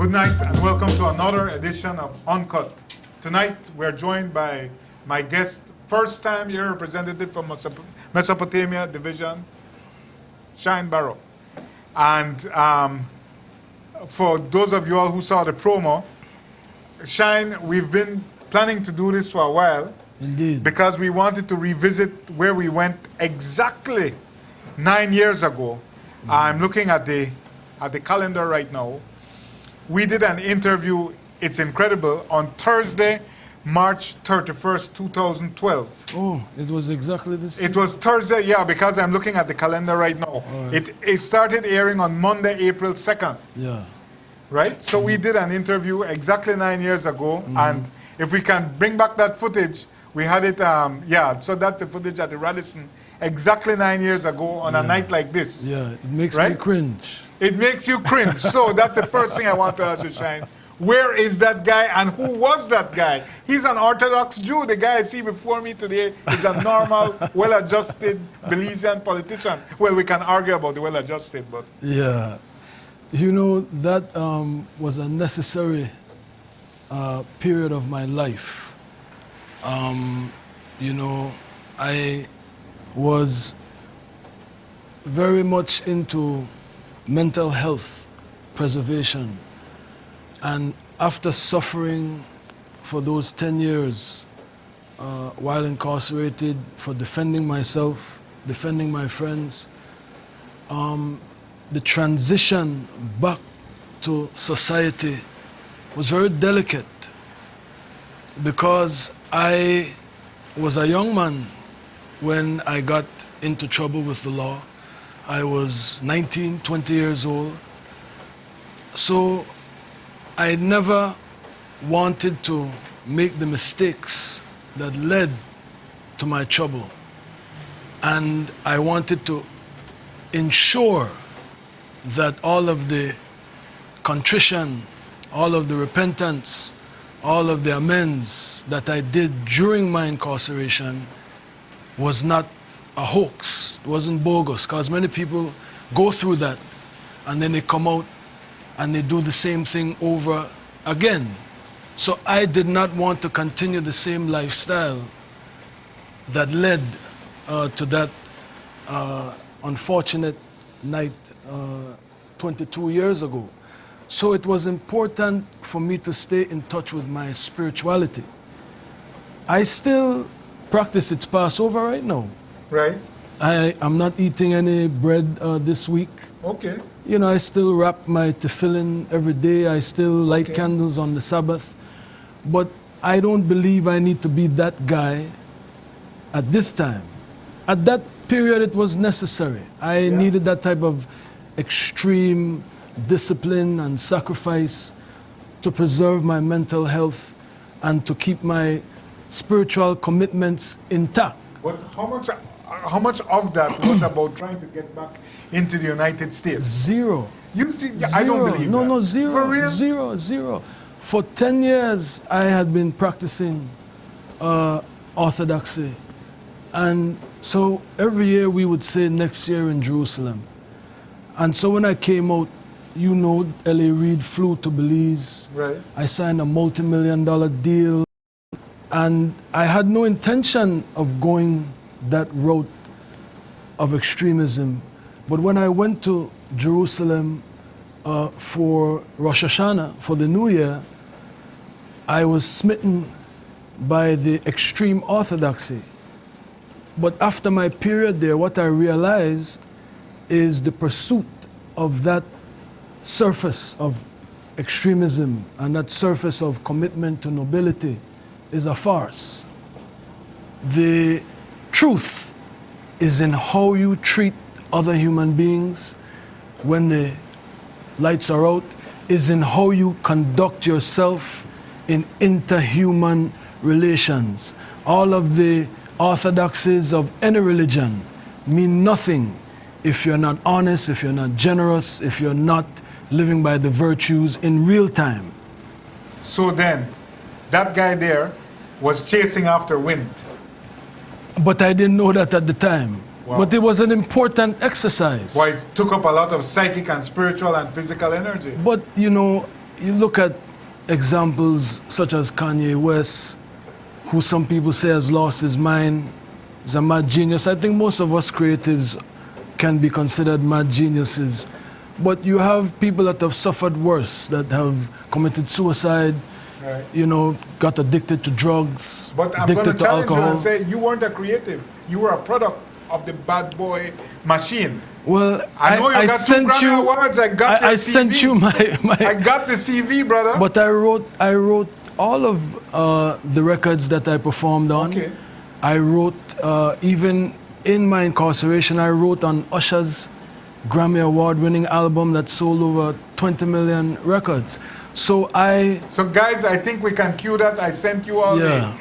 Good night and welcome to another edition of Uncut. Tonight we're joined by my guest, first time here representative from Mesopotamia Division, Shine Barrow. And for those of you all who saw the promo, Shyne, we've been planning to do this for a while. Indeed. Because we wanted to revisit where we went exactly 9 years ago. I'm looking at the calendar right now. We did an interview, it's incredible, on Thursday, March 31st, 2012. Oh, it was exactly this. It was Thursday, yeah, because I'm looking at the calendar right now. Right. It started airing on Monday, April 2nd. Yeah. Right? So we did an interview exactly 9 years ago, and if we can bring back that footage, we had it, so that's the footage at the Radisson exactly 9 years ago on a night like this. Yeah, it makes Right? me cringe. It makes you cringe. So that's the first thing I want to ask you, Shyne. Where is that guy and who was that guy? He's an Orthodox Jew. The guy I see before me today is a normal, well-adjusted Belizean politician. Well, we can argue about the well-adjusted, but... Yeah. You know, that was a necessary period of my life. You know, I was very much into mental health preservation. And after suffering for those 10 years while incarcerated for defending myself, defending my friends, the transition back to society was very delicate because I was a young man when I got into trouble with the law. I was 19, 20 years old. So I never wanted to make the mistakes that led to my trouble. And I wanted to ensure that all of the contrition, all of the repentance, all of the amends that I did during my incarceration was not a hoax, it wasn't bogus, because many people go through that and then they come out and they do the same thing over again. So I did not want to continue the same lifestyle that led to that unfortunate night 22 years ago. So it was important for me to stay in touch with my spirituality. I still practice its Passover right now. Right? I'm not eating any bread this week. Okay. You know, I still wrap my tefillin every day. I still light candles on the Sabbath. But I don't believe I need to be that guy at this time. At that period, it was necessary. I needed that type of extreme discipline and sacrifice to preserve my mental health and to keep my spiritual commitments intact. But how much of that was about trying to get back into the United States? Zero. You still, I don't believe that. No, zero. For real? Zero. For 10 years, I had been practicing orthodoxy. And so every year we would say next year in Jerusalem. And so when I came out, you know, L.A. Reid flew to Belize. Right. I signed a multi-million-dollar deal. And I had no intention of going that route of extremism. But when I went to Jerusalem for Rosh Hashanah, for the New Year, I was smitten by the extreme orthodoxy. But after my period there, what I realized is the pursuit of that surface of extremism and that surface of commitment to nobility is a farce. The truth is in how you treat other human beings when the lights are out, is in how you conduct yourself in interhuman relations. All of the orthodoxies of any religion mean nothing if you're not honest, if you're not generous, if you're not living by the virtues in real time. So then, that guy there was chasing after wind. But I didn't know that at the time. Wow. But it was an important exercise. Why it took up a lot of psychic and spiritual and physical energy. But you know, you look at examples such as Kanye West, who some people say has lost his mind, is a mad genius. I think most of us creatives can be considered mad geniuses. But you have people that have suffered worse, that have committed suicide, Right. you know, got addicted to drugs, But I'm going to addicted to challenge you alcohol. and say you weren't a creative. You were a product of the bad boy machine. Well, I know you got two sent Grammy you, Awards. I got your I CV. sent you my I got the CV, brother. but I wrote all of the records that I performed on. Okay. I wrote, even in my incarceration, I wrote on Usher's Grammy Award winning album that sold over 20 million records. So So guys, I think we can cue that. I sent you all Yeah.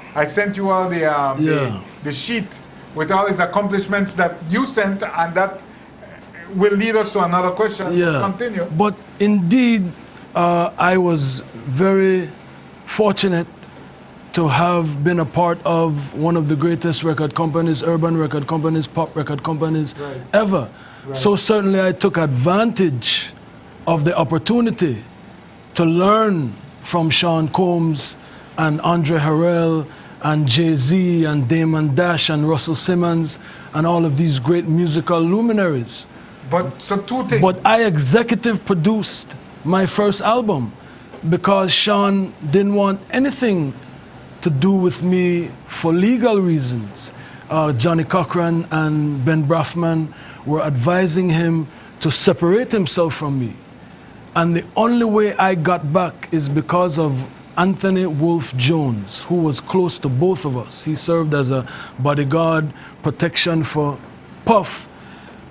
the sheet with all his accomplishments that you sent, and that will lead us to another question. yeah. Continue. But indeed, I was very fortunate to have been a part of one of the greatest record companies, urban record companies, pop record companies Right. ever. Right. So certainly I took advantage of the opportunity to learn from Sean Combs and Andre Harrell and Jay-Z and Damon Dash and Russell Simmons and all of these great musical luminaries. But so two things. But I executive produced my first album because Sean didn't want anything to do with me for legal reasons. Johnny Cochran and Ben Brafman were advising him to separate himself from me. And the only way I got back is because of Anthony Wolf Jones, who was close to both of us. He served as a bodyguard protection for Puff.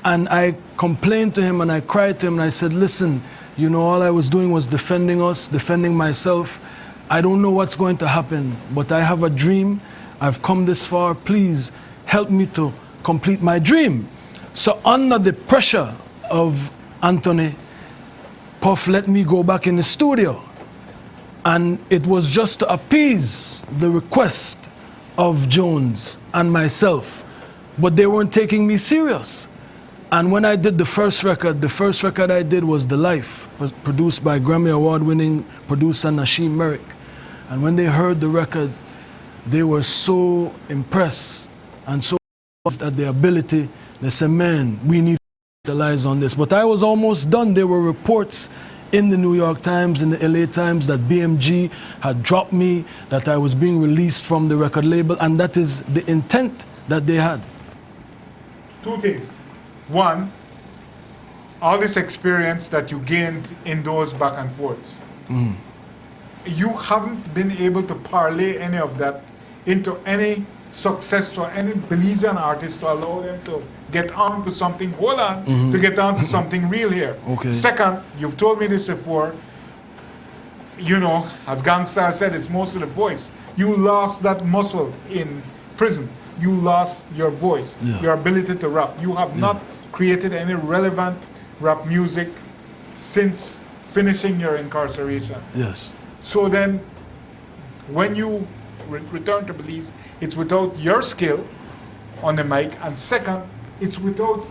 And I complained to him and I cried to him and I said, listen, you know, all I was doing was defending us, defending myself. I don't know what's going to happen, but I have a dream. I've come this far. Please help me to complete my dream. So under the pressure of Anthony, Puff let me go back in the studio. And it was just to appease the request of Jones and myself. But they weren't taking me serious. And when I did the first record I did was The Life, was produced by Grammy Award-winning producer Nasheem Merrick. And when they heard the record, they were so impressed and so impressed at the ability. They said, man, we need to capitalize on this. But I was almost done. There were reports in the New York Times, in the LA Times, that BMG had dropped me, that I was being released from the record label, and that is the intent that they had. Two things. One, all this experience that you gained in those back and forths, you haven't been able to parlay any of that into any success for any Belizean artist to allow them to get on to something, to get on to something real here. Okay. Second, you've told me this before, you know, as Gangstar said, it's mostly the voice. You lost that muscle in prison. You lost your voice, your ability to rap. You have not created any relevant rap music since finishing your incarceration. Yes. So then, when you return to Belize, it's without your skill on the mic, and second, it's without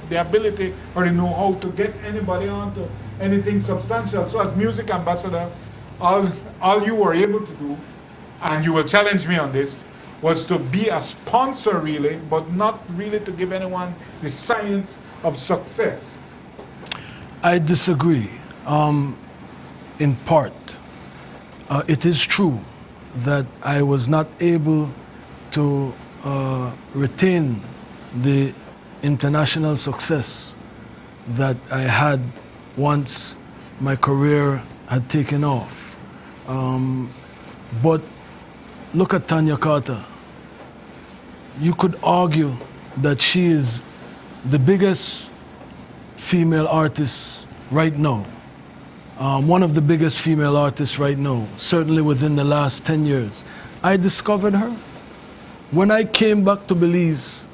the ability or the know-how to get anybody onto anything substantial. So as music ambassador, all you were able to do, and you will challenge me on this, was to be a sponsor really, but not really to give anyone the science of success. I disagree, in part. It is true that I was not able to retain the international success that I had once my career had taken off. But look at Tanya Carter. You could argue that she is the biggest female artist right now. One of the biggest female artists right now, certainly within the last 10 years. I discovered her. When I came back to Belize,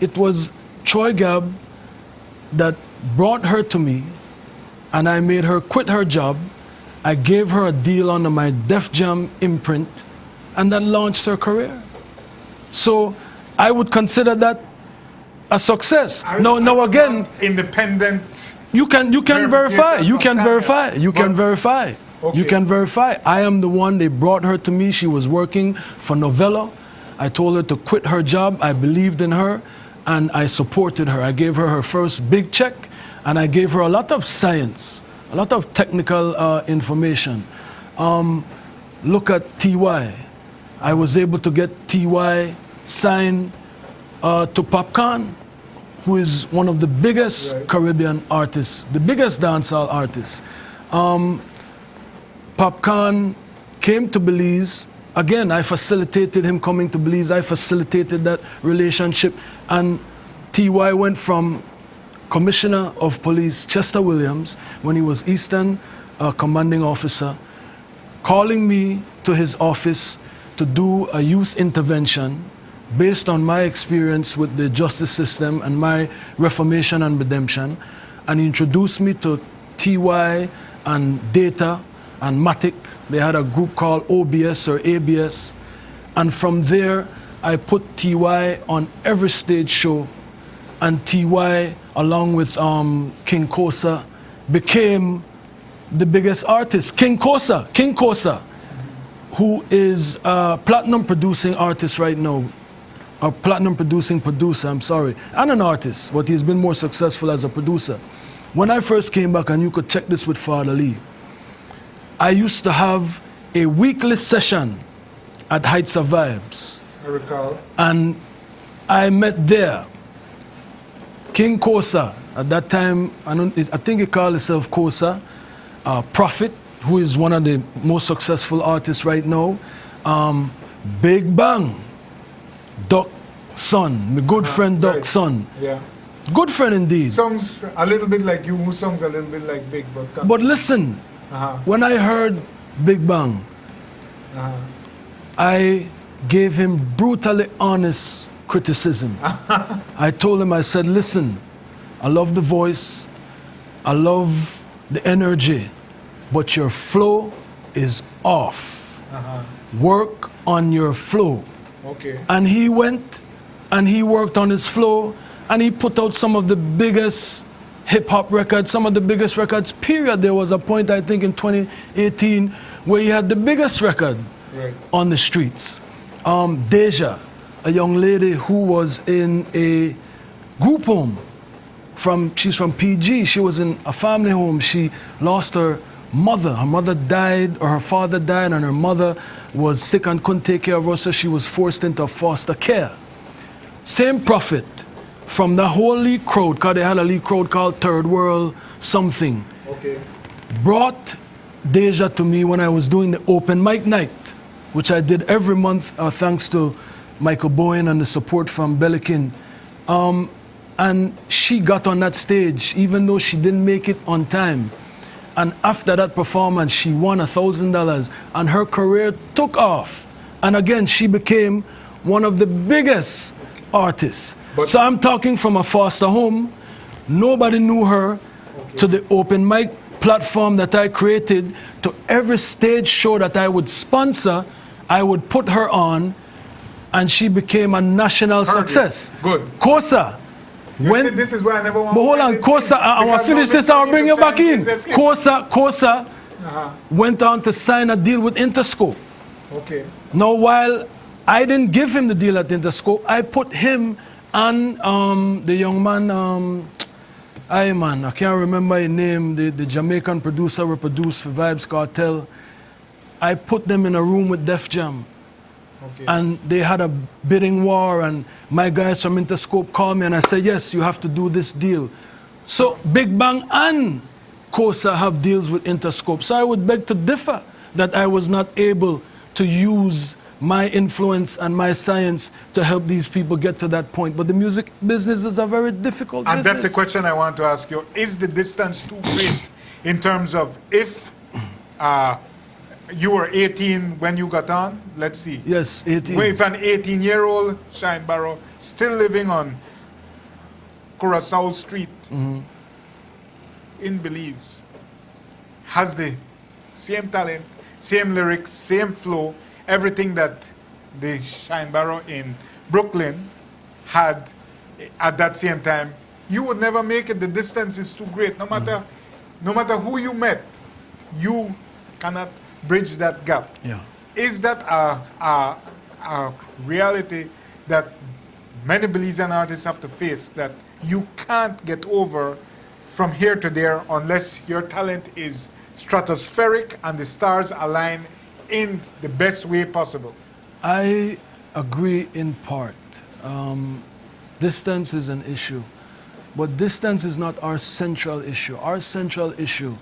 it was Troy Gabb that brought her to me, and I made her quit her job. I gave her a deal under my Def Jam imprint, and that launched her career. So I would consider that a success. Now again, Independent You can verify. You can verify. You can But- verify. You Okay. can verify. I am the one. They brought her to me. She was working for Novella. I told her to quit her job. I believed in her, and I supported her. I gave her her first big check, and I gave her a lot of science, a lot of technical information. Look at TY. I was able to get TY signed to Popcorn, who is one of the biggest Right. Caribbean artists, the biggest dancehall artist. Popcorn came to Belize. Again, I facilitated him coming to Belize. I facilitated that relationship. And TY went from Commissioner of Police Chester Williams, when he was Eastern Commanding Officer, calling me to his office to do a youth intervention based on my experience with the justice system and my reformation and redemption. And he introduced me to TY and Data and Matic. They had a group called OBS or ABS. And from there, I put TY on every stage show. And TY, along with King Kosa, became the biggest artist. King Kosa, who is a platinum producing artist right now, a platinum producing producer, I'm sorry, and an artist, but he's been more successful as a producer. When I first came back, and you could check this with Father Lee, I used to have a weekly session at Heights of Vibes, I recall. and I met there King Kosa. At that time, I think he called himself Kosa, Prophet, who is one of the most successful artists right now. Big Bang, Duck Son, my good friend Duck right. Son. Yeah. Good friend indeed. Songs a little bit like you, who songs a little bit like Big, but But listen, when I heard Big Bang, I gave him brutally honest criticism. I told him, I said, listen, I love the voice, I love the energy, but your flow is off. Work on your flow. okay. And he went and he worked on his flow, and he put out some of the biggest hip-hop records, some of the biggest records, period. There was a point, I think, in 2018 where he had the biggest record Right. on the streets. Deja, a young lady who was in a group home. She's from PG. She was in a family home. She lost her mother. Her mother died, or her father died, and her mother was sick and couldn't take care of her, so she was forced into foster care. Same prophet from the whole league crowd, because they had a league crowd called Third World something, Okay. brought Deja to me when I was doing the open mic night, which I did every month, thanks to Michael Bowen and the support from Bellikin. And she got on that stage, even though she didn't make it on time. And after that performance, she won $1,000, and her career took off. And again, she became one of the biggest artists. But- So I'm talking from a foster home. Nobody knew her, to the open mic platform that I created, to every stage show that I would sponsor, I would put her on, and she became a national Heard you. success. Good. Kosa. You When, see, this is why I never want but hold to on, play this Kosa, game, I want because to finish now this, Mr. I'll bring you Shine back in. did this game. Kosa went on to sign a deal with Interscope. Okay. Now, while I didn't give him the deal at Interscope, I put him and the young man, I can't remember his name, the Jamaican producer who produced for Vibes Cartel. I put them in a room with Def Jam. Okay. And they had a bidding war, and my guys from Interscope called me, and I said, yes, you have to do this deal. So Big Bang and Kosa have deals with Interscope. So I would beg to differ that I was not able to use my influence and my science to help these people get to that point. But the music business is a very difficult And business. that's the question I want to ask you. Is the distance too great in terms of if you were 18 when you got on? Let's see. Yes, 18. Well, if an 18-year-old Shine Barrow still living on Curacao Street in Belize has the same talent, same lyrics, same flow, everything that the Shine Barrow in Brooklyn had at that same time, you would never make it. The distance is too great. No matter who you met, you cannot bridge that gap. Yeah. Is that a reality that many Belizean artists have to face, that you can't get over from here to there unless your talent is stratospheric and the stars align in the best way possible? I agree in part. Distance is an issue, but distance is not our central issue. Our central issue,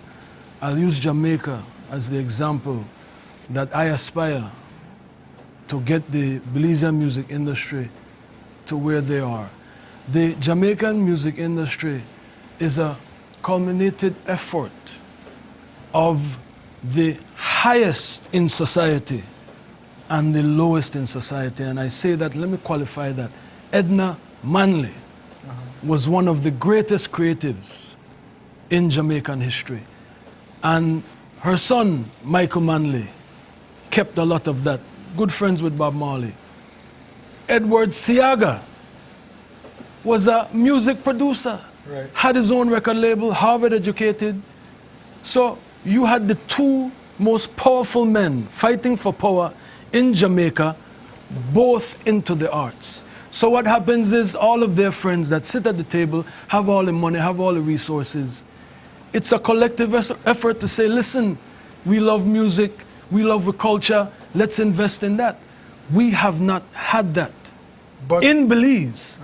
I'll use Jamaica as the example, that I aspire to get the Belizean music industry to where they are. The Jamaican music industry is a culminated effort of the highest in society and the lowest in society. And I say that, let me qualify that. Edna Manley was one of the greatest creatives in Jamaican history. And her son, Michael Manley, kept a lot of that. Good friends with Bob Marley. Edward Siaga was a music producer, Right. had his own record label, Harvard educated. So you had the two most powerful men fighting for power in Jamaica, both into the arts. So what happens is all of their friends that sit at the table have all the money, have all the resources. It's a collective effort to say, listen, we love music, we love the culture, let's invest in that. We have not had that. But In Belize,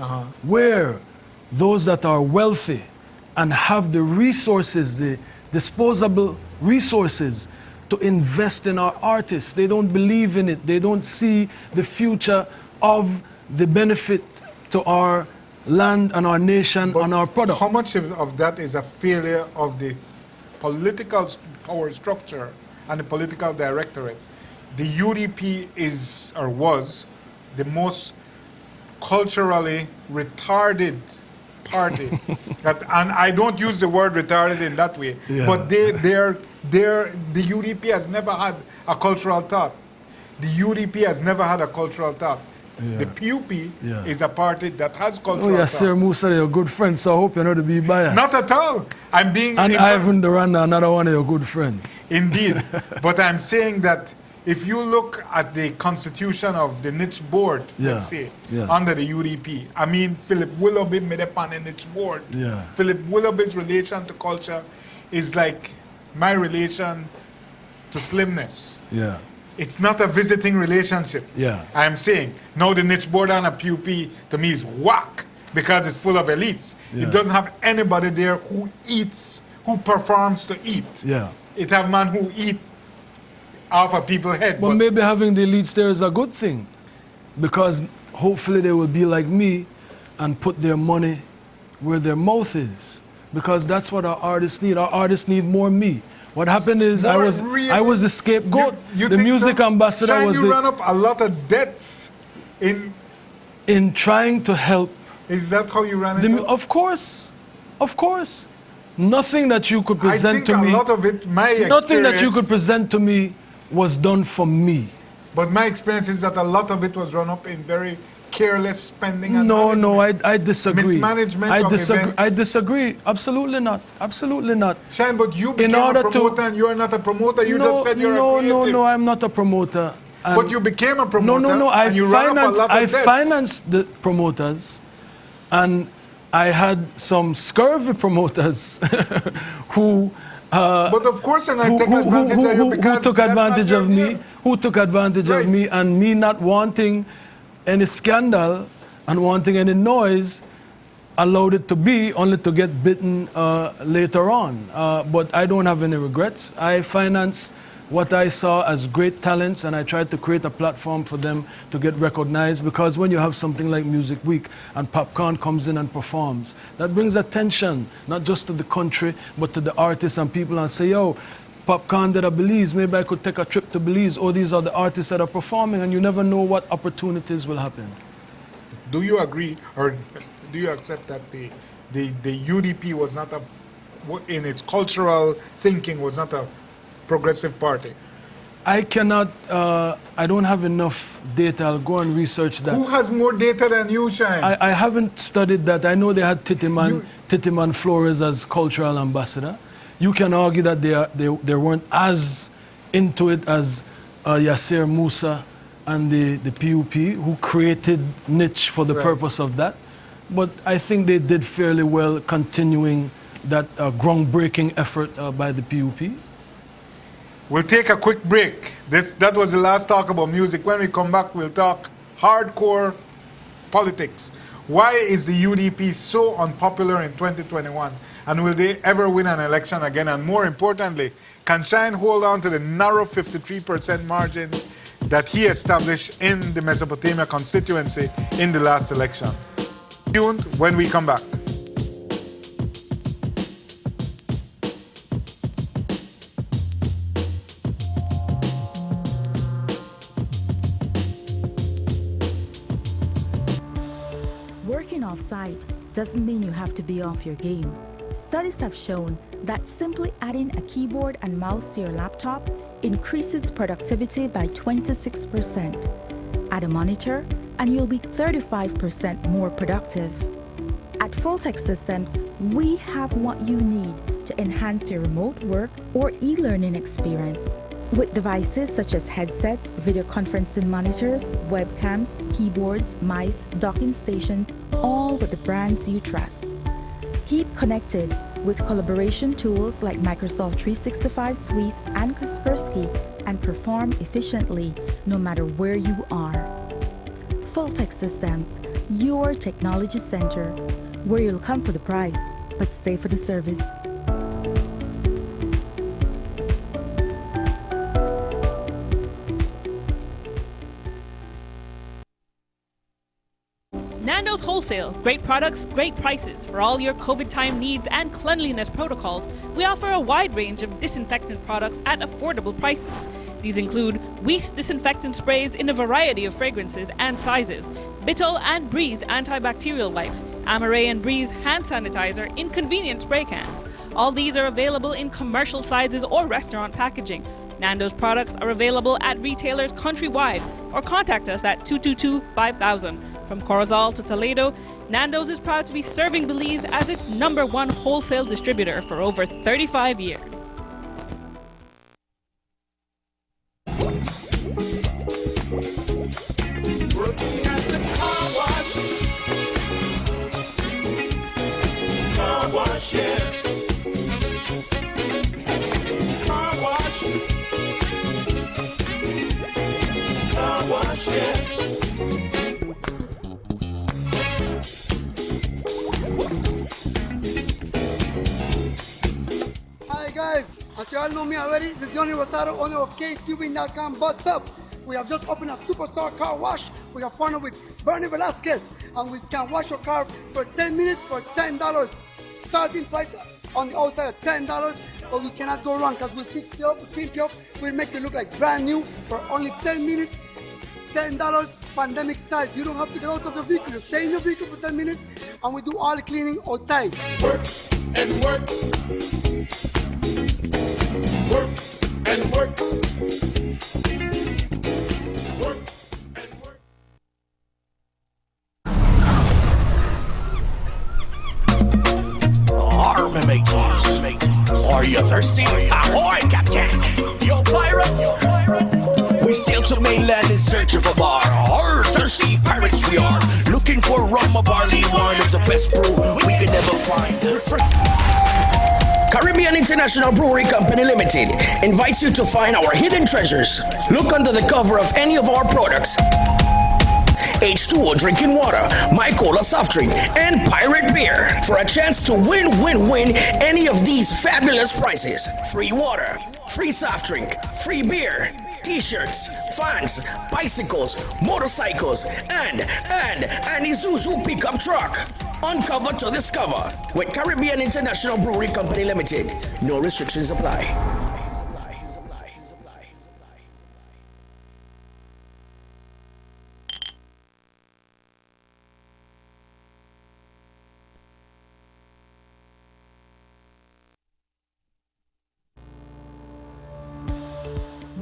where those that are wealthy and have the resources, the disposable resources to invest in our artists, they don't believe in it, they don't see the future of the benefit to our land and our nation and our product. how much of that is a failure of the political power structure and the political directorate? The UDP is, or was, the most culturally retarded party. And I don't use the word retarded in that way, Yeah. but the UDP has never had a cultural thought. The UDP has never had a cultural thought. Yeah. The PUP Yeah. is a party that has Oh cultural yeah, Sir thoughts. Musa, you're a good friend, so I hope you're not to be biased. Not at all. I'm being And Ivan Duranda, another one of your good friends. Indeed. But I'm saying that if you look at the constitution of the niche board, Yeah, let's say, yeah. under the UDP, I mean, Philip Willoughby made up on the niche board. Yeah. Philip Willoughby's relation to culture is like my relation to slimness. Yeah, It's not a visiting relationship. yeah, I'm saying, now the niche board on a PUP to me is whack because it's full of elites. Yeah. It doesn't have anybody there who eats, who performs to eat. yeah. It have man who eat off of people's head. But maybe having the elites there is a good thing, because hopefully they will be like me and put their money where their mouth is, because that's what our artists need. Our artists need more me. What happened is I was the scapegoat. You The think music so? ambassador Shine, was you ran up a lot of debts in trying to help. is that how you ran The, it mu- up? of course. Nothing that you could I present think to a me, lot of it, my nothing that you could experience, present to me was done for me. but my experience is that a lot of it was run up in very careless spending and No, no, management. I disagree. Mismanagement of events. I disagree. Absolutely not. Absolutely not. Shine, but you became order a to- promoter and you are not a promoter. You just said you're no, a creative. no, I'm not a promoter. But you became a No, promoter no, and you ran up a lot of I debts. financed the promoters, and I had some scurvy promoters who But of course, and I take advantage of you because who took that's not advantage your of me, game. who took advantage Right. of me, and me not wanting any scandal and wanting any noise, allowed it to be, only to get bitten later on. But I don't have any regrets. I financed what I saw as great talents, and I tried to create a platform for them to get recognized, because when you have something like Music Week and Popcorn comes in and performs, that brings attention, not just to the country, but to the artists and people, and say, yo, Popcorn did a Belize, maybe I could take a trip to Belize, or these are the artists that are performing, and you never know what opportunities will happen. Do you agree or do you accept that the UDP was not in its cultural thinking was not a progressive party? I cannot, I don't have enough data. I'll go and research that. Who has more data than you, Shine? I haven't studied that. I know they had You- Titiman Flores as cultural ambassador. You can argue that they weren't as into it as Yasser Musa and the PUP, who created niche for the Right. purpose of that. But I think they did fairly well continuing that groundbreaking effort by the PUP. We'll take a quick break. That was the last talk about music. When we come back, we'll talk hardcore politics. Why is the UDP so unpopular in 2021? And will they ever win an election again? And more importantly, can Shine hold on to the narrow 53% margin that he established in the Mesopotamia constituency in the last election? Tuned when we come back. Working off-site doesn't mean you have to be off your game. Studies have shown that simply adding a keyboard and mouse to your laptop increases productivity by 26%. Add a monitor, and you'll be 35% more productive. At Fulltech Systems, we have what you need to enhance your remote work or e-learning experience. With devices such as headsets, video conferencing monitors, webcams, keyboards, mice, docking stations, all with the brands you trust. Keep connected with collaboration tools like Microsoft 365 Suite and Kaspersky and perform efficiently no matter where you are. Fulltech Systems, your technology center, where you'll come for the price, but stay for the service. Nando's Wholesale. Great products, great prices. For all your COVID time needs and cleanliness protocols, we offer a wide range of disinfectant products at affordable prices. These include Weiss disinfectant sprays in a variety of fragrances and sizes, Bittel and Breeze antibacterial wipes, Amaray and Breeze hand sanitizer in convenient spray cans. All these are available in commercial sizes or restaurant packaging. Nando's products are available at retailers countrywide or contact us at 222-5000. From Corozal to Toledo, Nando's is proud to be serving Belize as its #1 wholesale distributor for over 35 years. Working at the car wash. Car wash, yeah. Car wash. Car wash, yeah. Hi guys, as you all know me already, this is Johnny Rosado, owner of KTubing.com. What's up? We have just opened a superstar car wash. We have partnered with Bernie Velasquez, and we can wash your car for 10 minutes for $10. Starting price on the outside of $10, but we cannot go wrong because we'll fix you up, we'll clean you up, we'll make you look like brand new for only 10 minutes. $10 pandemic style. You don't have to get out of the vehicle. You stay in your vehicle for 10 minutes and we do all the cleaning outside. Work and work. Work and work. Work and work. Army mateys, are you thirsty? Ahoy, Captain! Yo, pirates! We sail to mainland in search of a bar. Our thirsty pirates we are, looking for rum or barley wine of the best brew we could never find. Caribbean International Brewery Company Limited invites you to find our hidden treasures. Look under the cover of any of our products. H2O drinking water, My Cola soft drink, and Pirate beer for a chance to win any of these fabulous prizes. Free water, free soft drink, free beer, t-shirts, fans, bicycles, motorcycles, and an Isuzu pickup truck. Uncover to discover with Caribbean International Brewery Company Limited. No restrictions apply.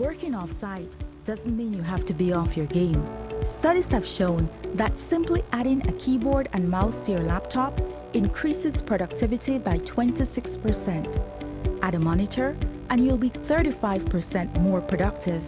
Working off-site doesn't mean you have to be off your game. Studies have shown that simply adding a keyboard and mouse to your laptop increases productivity by 26%. Add a monitor, and you'll be 35% more productive.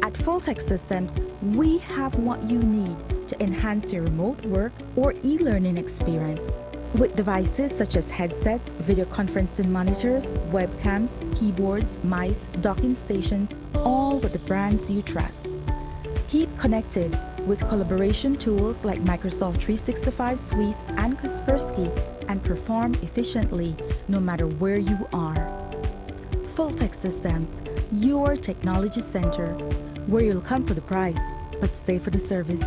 At Fulltech Systems, we have what you need to enhance your remote work or e-learning experience. With devices such as headsets, video conferencing monitors, webcams, keyboards, mice, docking stations, all with the brands you trust. Keep connected with collaboration tools like Microsoft 365 Suite and Kaspersky and perform efficiently no matter where you are. Fulltech Systems, your technology center, where you'll come for the price, but stay for the service.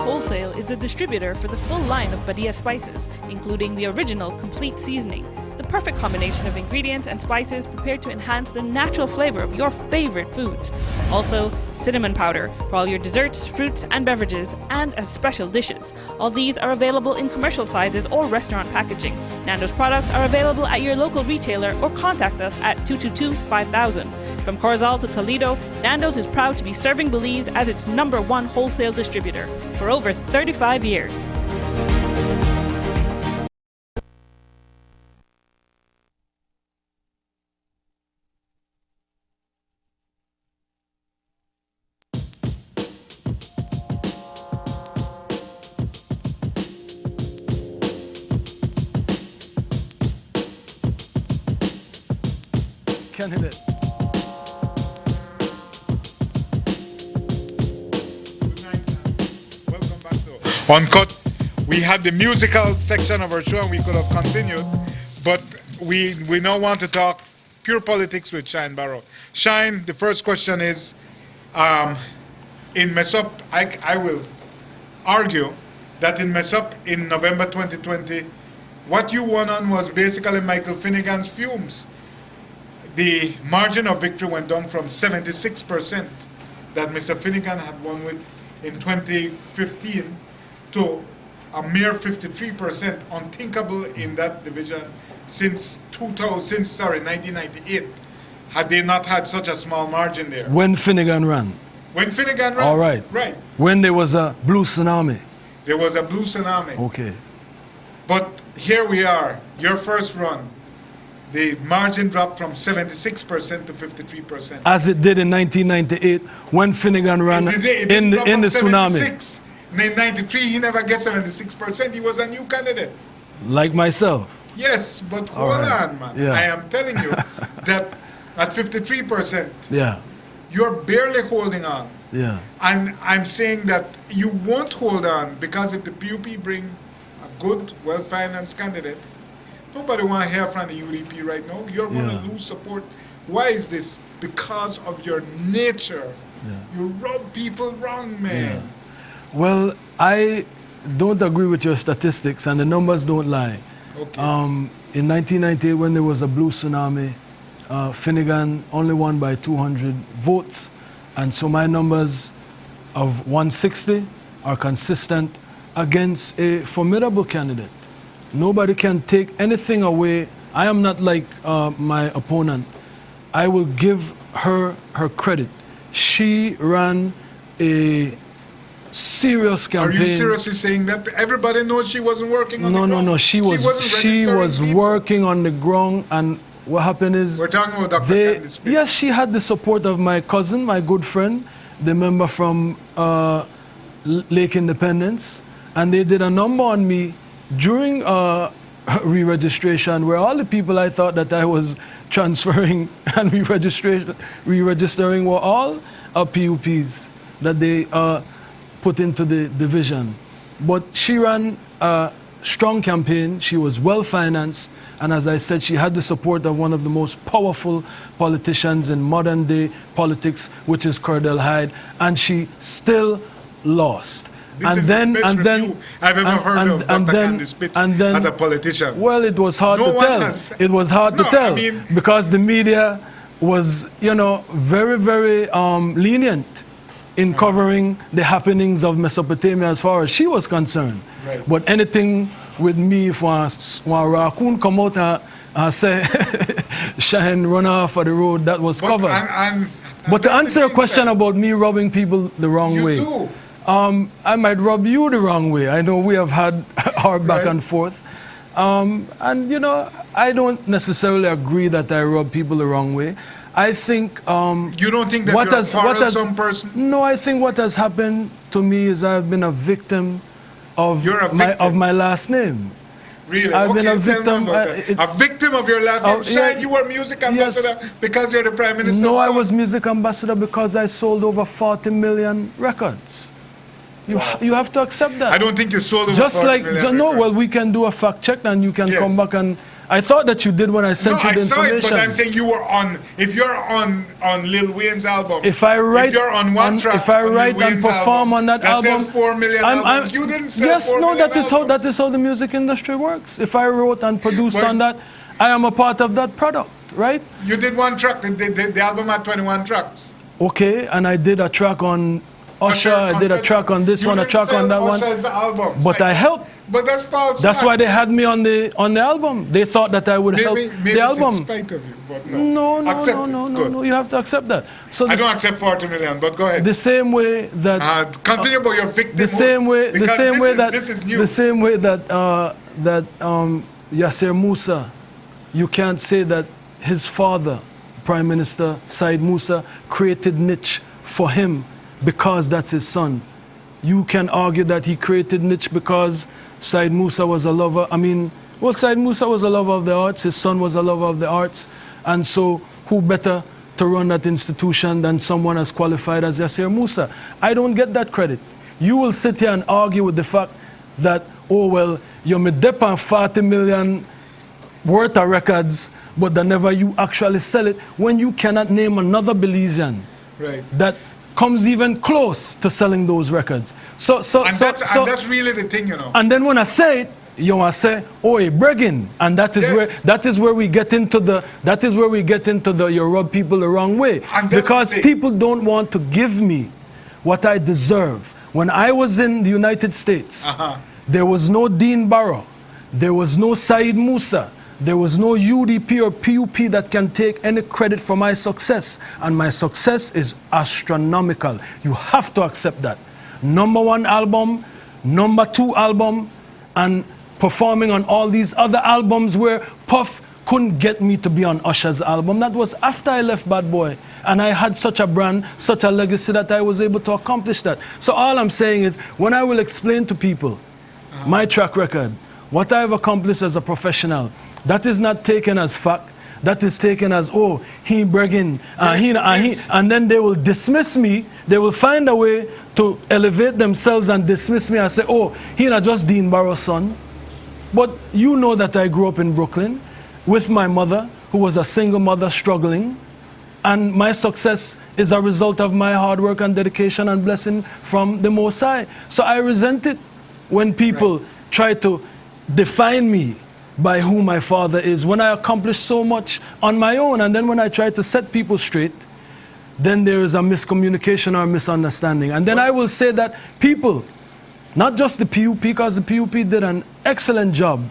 Wholesale is the distributor for the full line of Badia spices, including the original complete seasoning, the perfect combination of ingredients and spices prepared to enhance the natural flavor of your favorite foods. Also, cinnamon powder for all your desserts, fruits, and beverages, and as special dishes. All these are available in commercial sizes or restaurant packaging. Nando's products are available at your local retailer or contact us at 222-5000. From Corozal to Toledo, Nando's is proud to be serving Belize as its #1 wholesale distributor for over 35 years. Candidate. Welcome back to Uncut. We had the musical section of our show and we could have continued, but we now want to talk pure politics with Shine Barrow. Shine, the first question is, in Mesop, I will argue that in Mesop in November 2020, what you won on was basically Michael Finnegan's fumes. The margin of victory went down from 76% that Mr. Finnegan had won with in 2015 to a mere 53%, unthinkable in that division since 1998, had they not had such a small margin there. When Finnegan ran. When Finnegan ran. All right. Right. When there was a blue tsunami. There was a blue tsunami. Okay. But here we are, your first run. The margin dropped from 76% to 53%. As it did in 1998 when Finnegan ran in the tsunami. 76. In 93, he never get 76%. He was a new candidate. Like myself. Yes, but All hold right. on, man. Yeah. I am telling you that at 53%, Yeah. you're barely holding on. Yeah. And I'm saying that you won't hold on because if the PUP bring a good, well-financed candidate, nobody want to hear from the UDP right now. You're going Yeah. to lose support. Why is this? Because of your nature. Yeah. You rub people wrong, man. Yeah. Well, I don't agree with your statistics, and the numbers don't lie. Okay. In 1998, when there was a blue tsunami, Finnegan only won by 200 votes, and so my numbers of 160 are consistent against a formidable candidate. Nobody can take anything away. I am not like my opponent. I will give her her credit. She ran a serious Are campaign. you seriously saying that? Everybody knows she wasn't working on the ground. No. She was registering people. working on the ground, and what happened is We're talking about Dr. Candy Smith. yes, she had the support of my cousin, my good friend, the member from Lake Independence, and they did a number on me during re-registration where all the people I thought that I was transferring and re-registering were all PUPs that they put into the division. But she ran a strong campaign, she was well financed, and as I said, she had the support of one of the most powerful politicians in modern day politics, which is Cordell Hyde, and she still lost. This is the best review I've ever heard of Dr. Candy Smith as a politician. Well, it was hard No to one tell. has- It was hard to No, I tell in covering the happenings of Mesopotamia as far as she was concerned. Right. But anything with me, if one raccoon come out and say, Shyne run off of the road, that was covered. But to that's answer the a thing, question sir. about me rubbing people the wrong You way, do. I might rub you the wrong way. I know we have had our back Right. and forth. And you know, I don't necessarily agree that I rub people the wrong way. I think You don't think that you're a quarrelsome person? No, I think what has happened to me is I've been a victim of You're a victim. my last name. Really? I've been a tell me victim, about that. A victim of your last name. yeah, Shine, you were music yes. ambassador because you're the prime minister's No, I son? was music ambassador because I sold over 40 million records. You have to accept that. I don't think you sold over Just 40 like, million no, records. well, we can do a fact check and you can Yes. come back and. I thought that you did when I No, sent you I the saw it, information. but I'm saying you were on. If you're on Lil Wayne's album, If I write, if you're on one track, if I on Lil write and Wayne's perform album, on that that album, sells 4 million albums. You didn't sell yes, 4 no, million that is how albums. the music industry works. If I wrote and produced But- on that, I am a part of that product, right? You did one track. The album had 21 tracks. Okay, and I did a track on Usher. I did a track on this You one, a didn't track sell on that one. Usher's albums. But I helped. But that's false. That's man. why they had me on the album. They thought that I would help Maybe the it's in album. spite of you, but no. Accept it. Good. No. You have to accept that. So I don't accept 40 million, but go ahead. the same way that Continue about your victim. the same way This is new. the same way that Yasser Musa, you can't say that his father, Prime Minister Said Musa, created niche for him because that's his son. You can argue that he created niche because Said Musa was a lover. Said Musa was a lover of the arts. His son was a lover of the arts, and so who better to run that institution than someone as qualified as Yasser Musa? I don't get that credit. You will sit here and argue with the fact that, oh well, you're on 40 million worth of records, but never you actually sell it when you cannot name another Belizean Right. that comes even close to selling those records. That's really the thing, you know. And then when I say it, you want to say, "Oh, a bragging," and that is Yes. where we get into the you rub people the wrong way, And that's because the- people don't want to give me what I deserve. When I was in the United States, there was no Dean Barrow, there was no Said Musa, there was no UDP or PUP that can take any credit for my success, and my success is astronomical. You have to accept that. #1 album, #2 album, and performing on all these other albums where Puff couldn't get me to be on Usher's album. That was after I left Bad Boy. And I had such a brand, such a legacy that I was able to accomplish that. So all I'm saying is, when I will explain to people my track record, what I've accomplished as a professional, that is not taken as fact. That is taken as, oh, he bragging, and then they will dismiss me. They will find a way to elevate themselves and dismiss me and say, oh, he not just Dean Barrow's son. But you know that I grew up in Brooklyn with my mother, who was a single mother struggling. And my success is a result of my hard work and dedication and blessing from the Most High. So I resent it when people try to define me by who my father is, when I accomplished so much on my own. And then when I try to set people straight, then there is a miscommunication or a misunderstanding. And then I will say that people, not just the PUP, because the PUP did an excellent job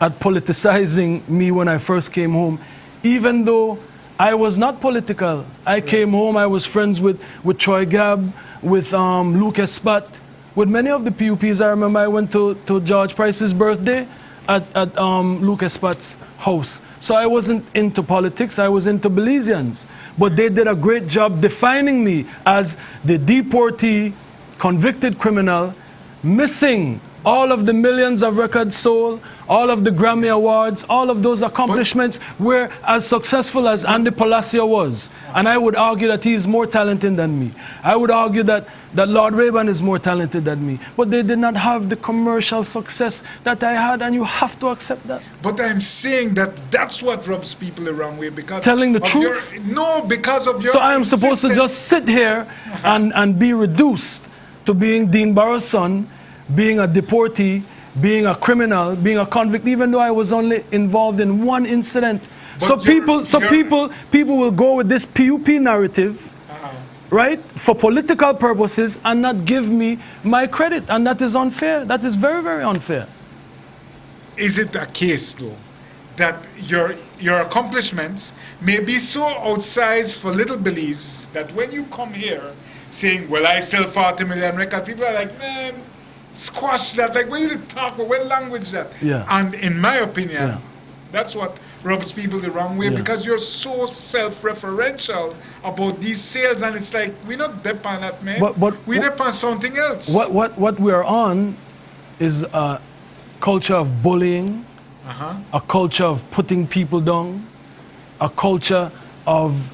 at politicizing me when I first came home, even though I was not political. I came home, I was friends with Troy Gabb, with Lucas Spat, with many of the PUPs. I remember I went to George Price's birthday at Lucas Spat's house. So I wasn't into politics, I was into Belizeans. But they did a great job defining me as the deportee, convicted criminal, missing all of the millions of records sold, all of the Grammy Awards, all of those accomplishments were as successful as Andy Palacio was. And I would argue that he is more talented than me. I would argue that Lord Rayburn is more talented than me. But they did not have the commercial success that I had, and you have to accept that. But I'm saying that that's what rubs people the wrong way, because Telling the of truth? because of your So I am supposed to insistence. just sit here and be reduced to being Dean Barrow's son, being a deportee, being a criminal, being a convict, even though I was only involved in one incident. But People will go with this PUP narrative right, for political purposes and not give me my credit. And that is unfair. That is very, very unfair. Is it a case, though, that your accomplishments may be so outsized for little Billies that when you come here saying, well, I sell 40 million records, people are like, man, squash that. Like, when you talk, what language that? Yeah. And in my opinion, Yeah. that's what rubs people the wrong way, Yeah. because you're so self-referential about these sales, and it's like, we not depend on that, man. We depend on something else. What we are on is a culture of bullying, a culture of putting people down, a culture of,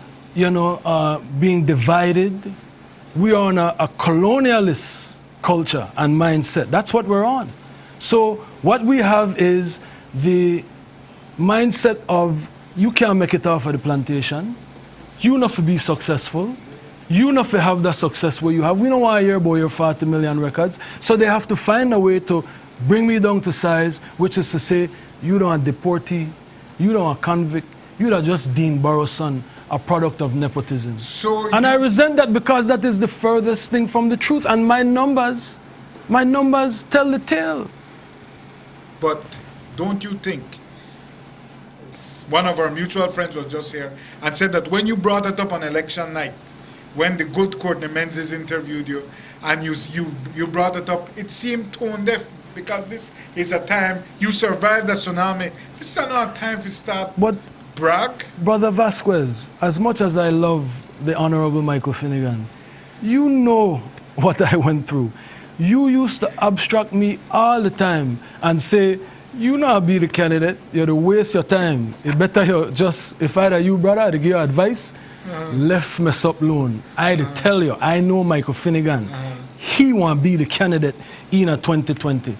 being divided. We are on a colonialist culture and mindset. That's what we're on. So what we have is the mindset of, you can't make it off of the plantation. You not to be successful. You not to have that success where you have. We don't want to hear about your 40 million records. So they have to find a way to bring me down to size, which is to say, you don't a deportee, you don't a convict, you don't just Dean Barrow's son, a product of nepotism. And I resent that, because that is the furthest thing from the truth. And my numbers tell the tale. But don't you think, one of our mutual friends was just here and said that when you brought it up on election night, when the good Courtney Menzies interviewed you, and you brought it up, it seemed tone deaf, because this is a time you survived the tsunami. This is not a time to start brag. Brother Vasquez, as much as I love the Honorable Michael Finnegan, you know what I went through. You used to abstract me all the time and say, you not be the candidate, you're to waste your time. It better you just, if I were you, brother, I'd give you advice, left mess up alone. I'd tell you, I know Michael Finnegan. He want to be the candidate in a 2020.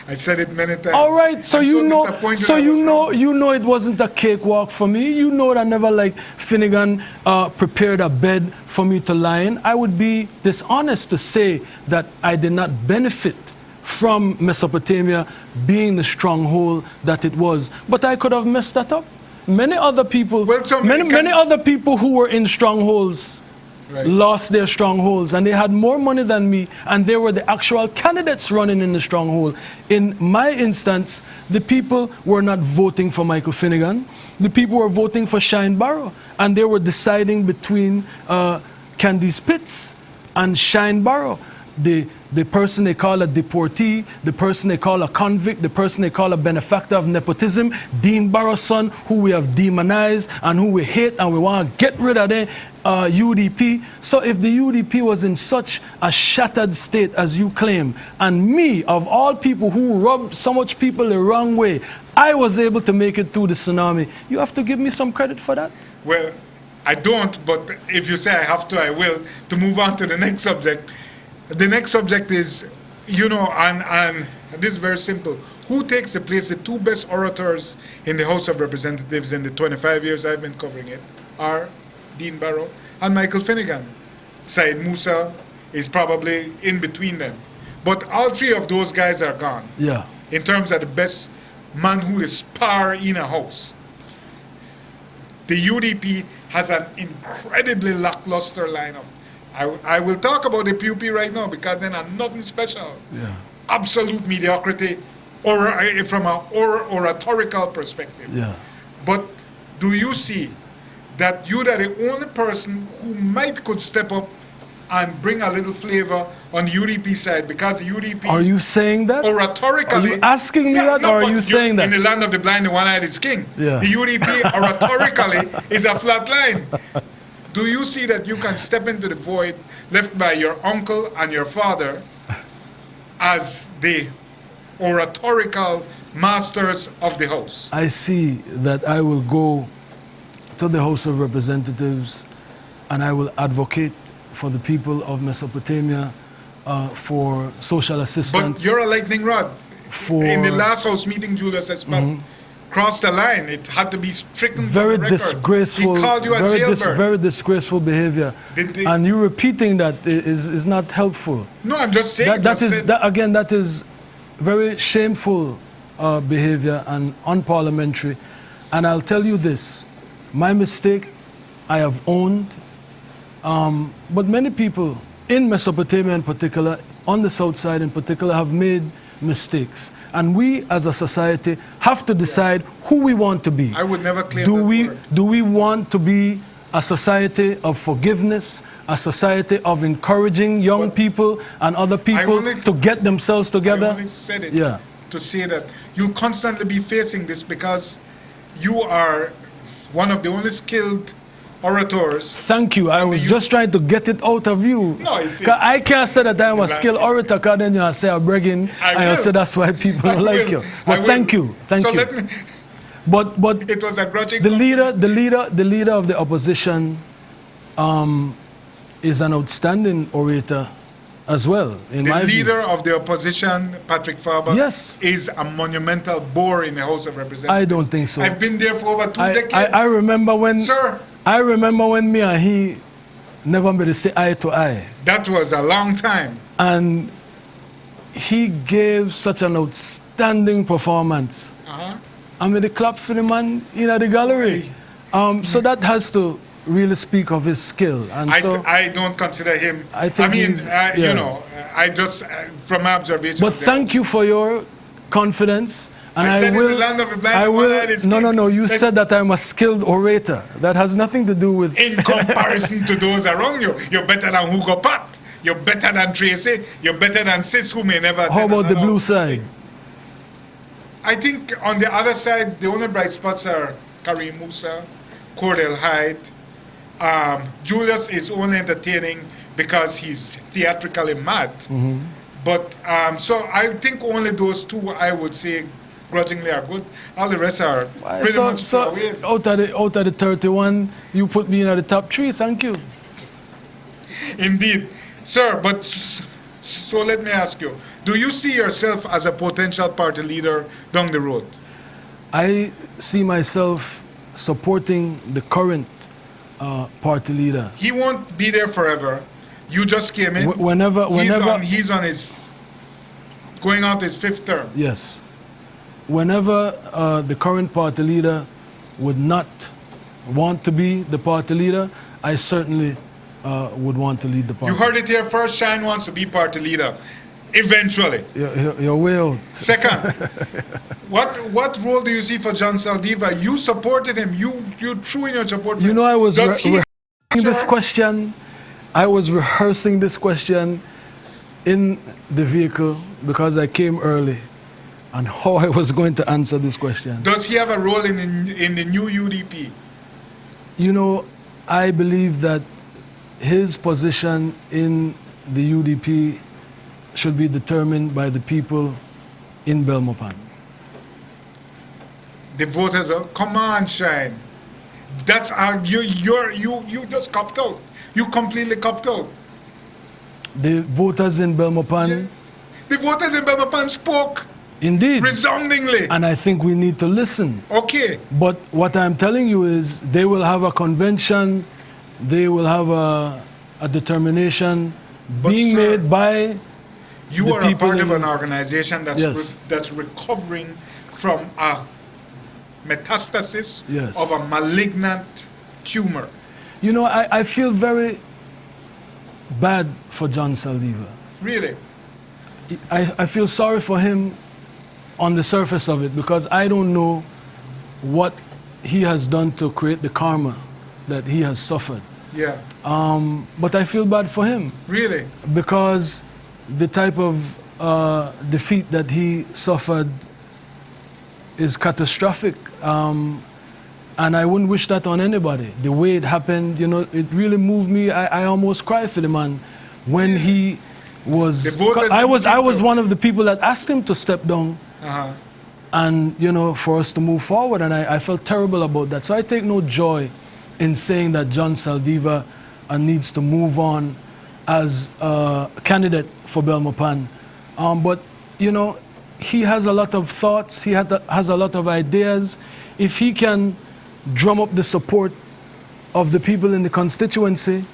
I said it many times. All right, so you know it wasn't a cakewalk for me. You know that I never like Finnegan prepared a bed for me to lie in. I would be dishonest to say that I did not benefit from Mesopotamia being the stronghold that it was. But I could have messed that up. Many other people, many other people who were in strongholds lost their strongholds, and they had more money than me, and they were the actual candidates running in the stronghold. In my instance, the people were not voting for Michael Finnegan. The people were voting for Shine Barrow, and they were deciding between Candice Pitts and Shine Barrow. The person they call a deportee, the person they call a convict, the person they call a benefactor of nepotism, Dean Barrow's son, who we have demonized and who we hate and we want to get rid of the UDP. So if the UDP was in such a shattered state as you claim, and me, of all people who rubbed so much people the wrong way, I was able to make it through the tsunami, you have to give me some credit for that. Well, I don't, but if you say I have to, I will. To move on to the next subject. The next subject is, and this is very simple. Who takes the place? The two best orators in the House of Representatives in the 25 years I've been covering it are Dean Barrow and Michael Finnegan. Syed Musa is probably in between them. But all three of those guys are gone. Yeah. In terms of the best man who is spar in a house. The UDP has an incredibly lackluster lineup. I will talk about the PUP right now, because then I'm nothing special. Yeah. Absolute mediocrity, or from an oratorical perspective. Yeah. But do you see that you are the only person who could step up and bring a little flavor on the UDP side, because the UDP... Are you saying that? Oratorically... Are you asking me that, or are you saying that? In the land of the blind, the one-eyed is king. Yeah. The UDP oratorically is a flat line. Do you see that you can step into the void left by your uncle and your father as the oratorical masters of the House? I see that I will go to the House of Representatives and I will advocate for the people of Mesopotamia for social assistance. But you're a lightning rod. In the last House meeting, Julius Espat crossed the line. It had to be stricken very from the record. Disgraceful. He called you a jailbird. Very disgraceful behavior. And you repeating that is not helpful. No, I'm just saying. That is very shameful behavior and unparliamentary. And I'll tell you this, my mistake, I have owned. But many people in Mesopotamia in particular, on the south side in particular, have made mistakes. And we as a society have to decide who we want to be. I would never claim do that we word. do we want to be a society of forgiveness, a society of encouraging young But people and other people only- to get themselves together? I only said it Yeah. to say that you'll constantly be facing this because you are one of the only skilled orators. Thank you. I And was you- just trying to get it out of you. No, it- 'Cause I can't say that I'm a Like- skilled orator, because then you say I'm bragging, I and you will. say that's why people I don't like will. you. I But will. thank you, thank so you. Let me, But it was a grudging the compliment. leader of the opposition is an outstanding orator as well, in The my leader view. of the opposition, Patrick Faber, Yes. is a monumental bore in the House of Representatives. I don't think so. I've been there for over 2 decades. I remember when Sir, I remember when me and he never made to say eye to eye, that was a long time. and he gave such an outstanding performance. Uh-huh. I mean, the clap for the man in the gallery. So that has to really speak of his skill. And so, I don't consider him. I think mean, he's- yeah. you know, I just from my observation. but of the thank House. you for your confidence. And I I, said in will. the land of the blind, I the will. one-eyed is No, king. no, no. You Let- said that I'm a skilled orator. That has nothing to do with. In comparison to those around you, you're better than Hugo Pat. You're better than Tracy. You're better than Sis, who may never. How attend about the another blue House side? thing. I think on the other side, the only bright spots are Kareem Musa, Cordell Hyde. Julius is only entertaining because he's theatrically mad. Mm-hmm. But so I think only those two I would say grudgingly are good. All the rest are pretty So, much so throwaways. out of the 31, you put me in the top 3. Thank you. Indeed, sir. But so let me ask you: do you see yourself as a potential party leader down the road? I see myself supporting the current party leader. He won't be there forever. You just came in. Whenever, he's on his going out his 5th term. yes, whenever the current party leader would not want to be the party leader, I certainly would want to lead the party. You heard it here first. Shine wants to be party leader, eventually. You're way out. Second, what role do you see for John Saldiva? You supported him. You threw in your support. For You know, I was Does he- rehearsing this question. I was rehearsing this question in the vehicle because I came early, and how I was going to answer this question. Does he have a role in the new UDP? You know, I believe that his position in the UDP should be determined by the people in Belmopan. The voters are, come on, Shine. That's you just copped out. You completely copped out. The voters in Belmopan, Yes. The voters in Belmopan spoke indeed, resoundingly. and I think we need to listen. Okay. But what I'm telling you is they will have a convention, they will have a determination But being sir, made by You the are a people part of in- an organization that's Yes. that's recovering from a metastasis Yes. of a malignant tumor. You know, I feel very bad for John Saldiva. Really. I feel sorry for him on the surface of it because I don't know what he has done to create the karma that he has suffered. Yeah. But I feel bad for him Really. because the type of defeat that he suffered is catastrophic. And I wouldn't wish that on anybody. The way it happened, you know, it really moved me. I almost cried for the man when he was. The voters I was didn't one of the people that asked him to step down, Uh-huh. and you know, for us to move forward. And I felt terrible about that. So I take no joy in saying that John Saldiva needs to move on as a candidate for Belmopan. But you know, he has a lot of thoughts. He has a lot of ideas. If he can drum up the support of the people in the constituency,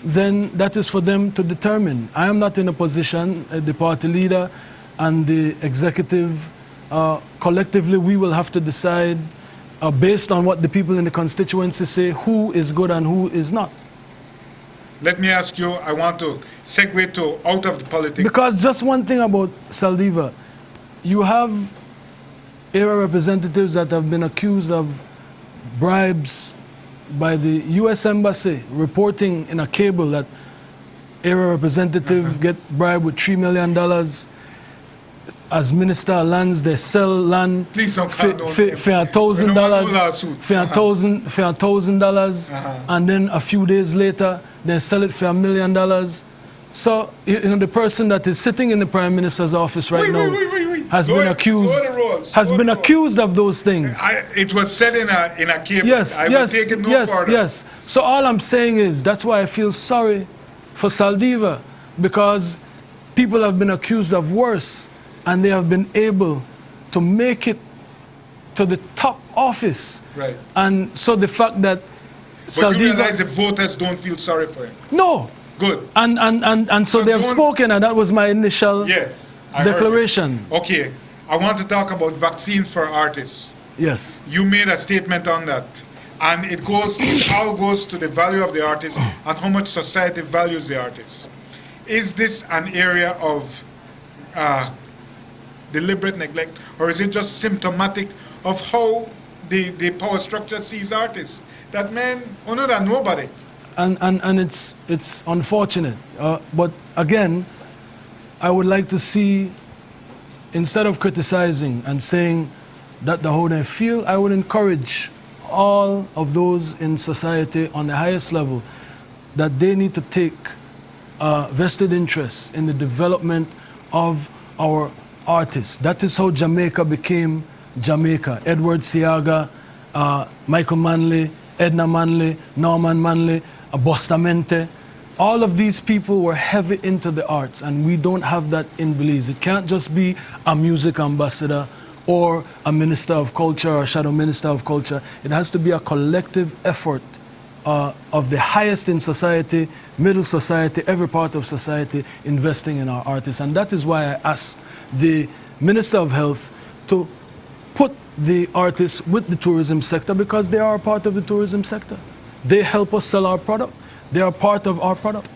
then that is for them to determine. I am not in a position, the party leader and the executive, collectively we will have to decide based on what the people in the constituency say who is good and who is not. let me ask you, I want to segue to out of the politics. Because just one thing about Saldiva, you have area representatives that have been accused of bribes by the U.S. Embassy, reporting in a cable that area representatives get bribed with $3 million. As Minister of Lands, they sell land Please don't for call no name. $1,000, We don't want no lawsuit. for $1,000, and then a few days later, they sell it for $1 million. So, you know, the person that is sitting in the Prime Minister's office right now has Slow been it- accused slow the roll, has slow been the roll. accused of those things. It was said in a cable. Yes, I will yes, take it no yes, further. yes. So all I'm saying is that's why I feel sorry for Saldiva, because people have been accused of worse and they have been able to make it to the top office. Right. And so the fact that But you realize the Saldiva, voters don't feel sorry for him. no, Good. and so So they have don't- spoken, and that was my initial Yes. I heard declaration. you. Okay. I want to talk about vaccines for artists. Yes. You made a statement on that. And it all goes to the value of the artist and how much society values the artist. Is this an area of deliberate neglect, or is it just symptomatic of how the power structure sees artists? That man, honor than nobody. And it's unfortunate. But again, I would like to see, instead of criticizing and saying that the how they feel, I would encourage all of those in society on the highest level that they need to take vested interest in the development of our artists. That is how Jamaica became Jamaica. Edward Seaga, Michael Manley, Edna Manley, Norman Manley, Bostamente. All of these people were heavy into the arts, and we don't have that in Belize. It can't just be a music ambassador or a minister of culture or a shadow minister of culture. It has to be a collective effort of the highest in society, middle society, every part of society investing in our artists. And that is why I asked the Minister of Health to put the artists with the tourism sector, because they are a part of the tourism sector. They help us sell our product. They are part of our product.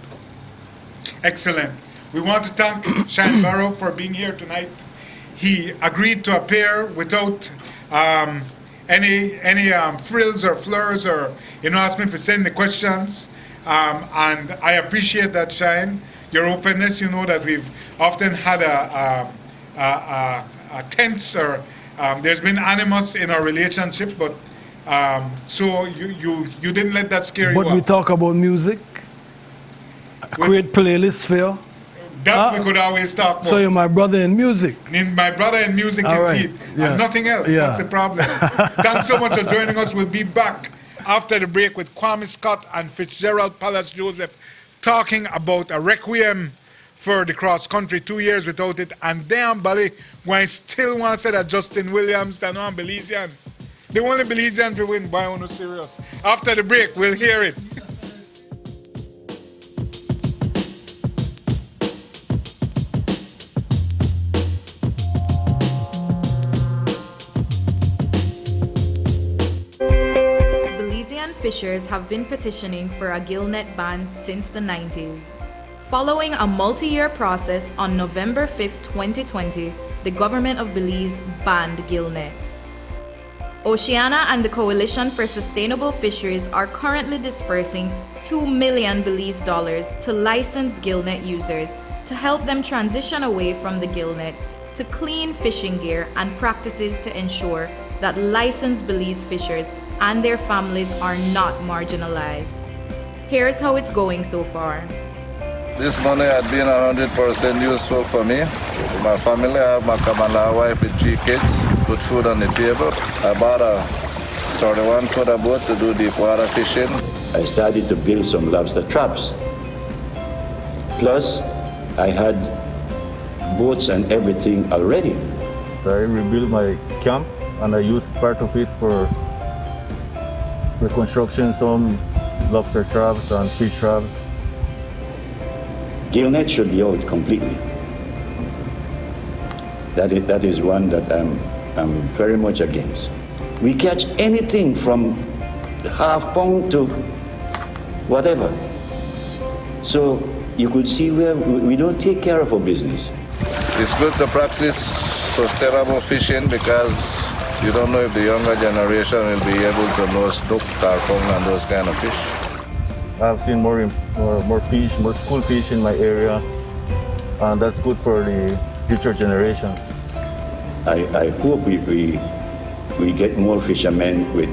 Excellent. We want to thank Shine Barrow for being here tonight. He agreed to appear without any frills or flurs, or asking for sending the questions. And I appreciate that, Shine, your openness. You know that we've often had a tense, or there's been animus in our relationship, but so you didn't let that scare you But we off. talk about music, create playlists for you. That we could always talk about. So you're my brother in music. My brother in music, All right. indeed, Yeah. and nothing else. Yeah. That's the problem. Thanks so much for joining us. We'll be back after the break with Kwame Scott and Fitzgerald Palace Joseph talking about a requiem for the cross country, 2 years without it. And damn, Bali, when I still want to say that Justin Williams, the non-Belizean, the only Belizean to win, why no serious? After the break, we'll hear it. Belizean fishers have been petitioning for a gillnet ban since the 90s. Following a multi-year process, on November 5, 2020, the government of Belize banned gillnets. Oceana and the Coalition for Sustainable Fisheries are currently dispersing $2 million Belize dollars to licensed gillnet users to help them transition away from the gillnets to clean fishing gear and practices to ensure that licensed Belize fishers and their families are not marginalized. Here's how it's going so far. This money had been 100% useful for me. My family, I have my Kamala wife with 3 kids, put food on the table. I bought a 31-footer boat to do deep water fishing. I started to build some lobster traps. Plus, I had boats and everything already. I rebuilt my camp and I used part of it for reconstruction, some lobster traps and fish traps. Gillnet should be out completely. That is one that I'm very much against. We catch anything from half pound to whatever. So you could see where we don't take care of our business. It's good to practice sustainable fishing because you don't know if the younger generation will be able to know snook, tarpon, and those kind of fish. I've seen more fish, more school fish in my area, and that's good for the future generation. I hope we get more fishermen with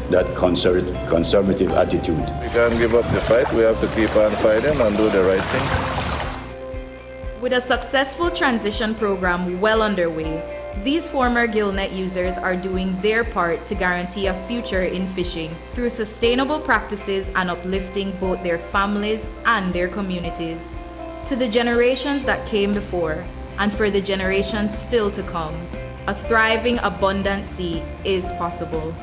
that conservative attitude. We can't give up the fight. We have to keep on fighting and do the right thing. With a successful transition program well underway, these former gillnet users are doing their part to guarantee a future in fishing through sustainable practices and uplifting both their families and their communities. To the generations that came before, and for the generations still to come, a thriving, abundant sea is possible.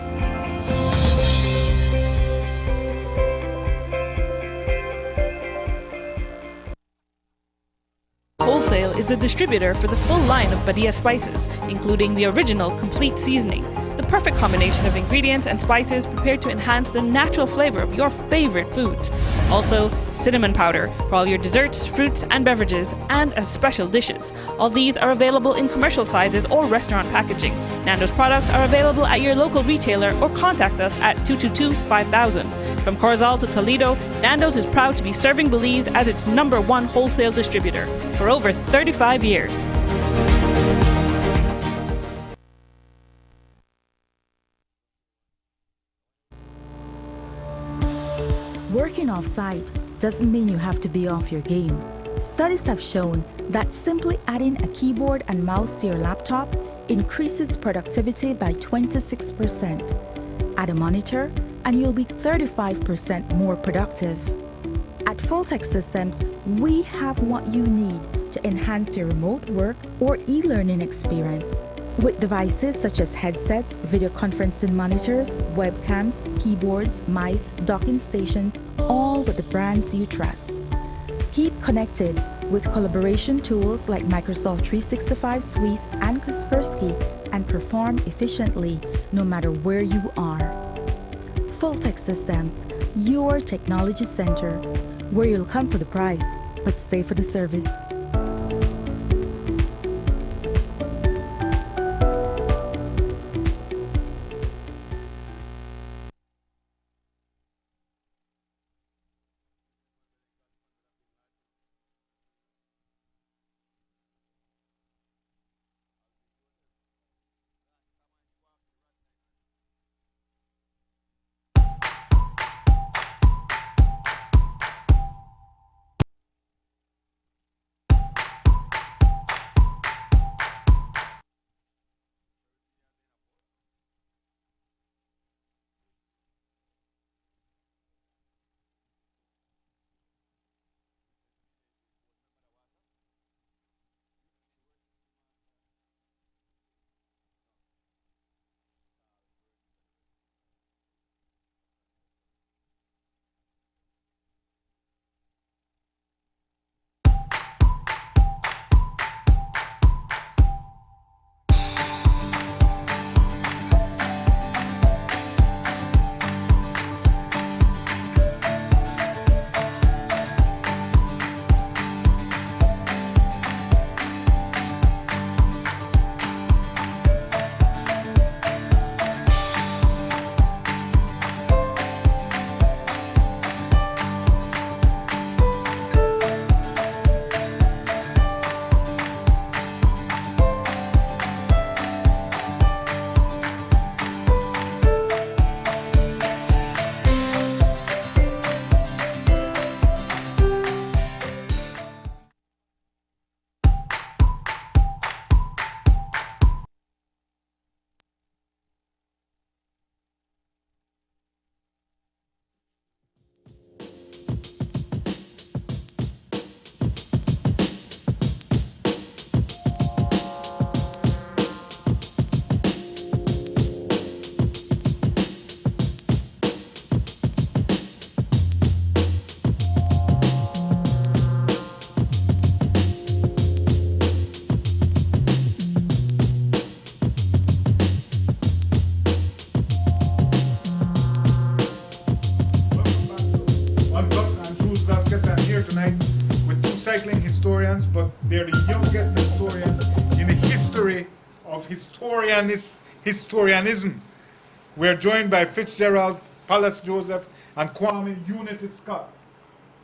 Wholesale is the distributor for the full line of Badia spices, including the original complete seasoning, the perfect combination of ingredients and spices prepared to enhance the natural flavor of your favorite foods. Also, cinnamon powder for all your desserts, fruits, and beverages, and as special dishes. All these are available in commercial sizes or restaurant packaging. Nando's products are available at your local retailer or contact us at 222-5000. From Corozal to Toledo, Nando's is proud to be serving Belize as its #1 wholesale distributor for over 35 years. Working off-site doesn't mean you have to be off your game. Studies have shown that simply adding a keyboard and mouse to your laptop increases productivity by 26%. Add a monitor, and you'll be 35% more productive. At Fulltech Systems, we have what you need to enhance your remote work or e-learning experience. With devices such as headsets, video conferencing monitors, webcams, keyboards, mice, docking stations, all with the brands you trust. Keep connected with collaboration tools like Microsoft 365 Suite and Kaspersky and perform efficiently no matter where you are. Fulltech Systems, your technology center, where you'll come for the price, but stay for the service. but they're the youngest historians in the history of historianism. We're joined by Fitzgerald, Palace Joseph, and Kwame Unity Scott.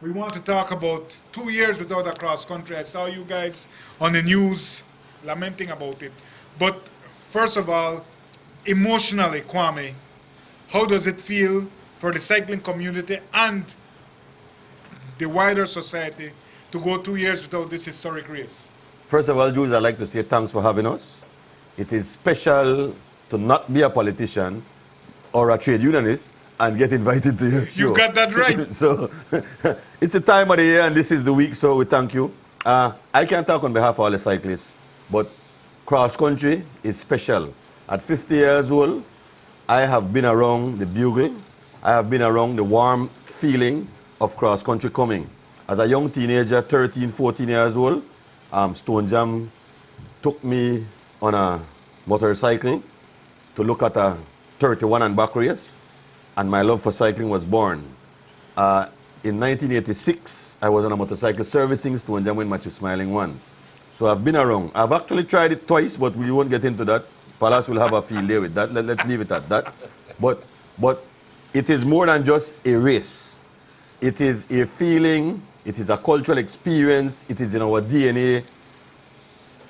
We want to talk about 2 years without a cross country. I saw you guys on the news lamenting about it. But first of all, emotionally, Kwame, how does it feel for the cycling community and the wider society to go 2 years without this historic race? First of all, Jules, I'd like to say thanks for having us. It is special to not be a politician or a trade unionist and get invited to your show. You got that right. So it's a time of the year and this is the week, so we thank you. I can't talk on behalf of all the cyclists, but cross country is special. At 50 years old, I have been around the bugle. I have been around the warm feeling of cross country coming. As a young teenager, 13, 14 years old, Stone Jam took me on a motorcycle to look at a 31 and back race, and my love for cycling was born. In 1986, I was on a motorcycle servicing Stone Jam when Matthew Smiling won. So I've been around. I've actually tried it twice, but we won't get into that. Palace will have a field day with that. Let's leave it at that. But it is more than just a race. It is a feeling, it is a cultural experience, it is in our DNA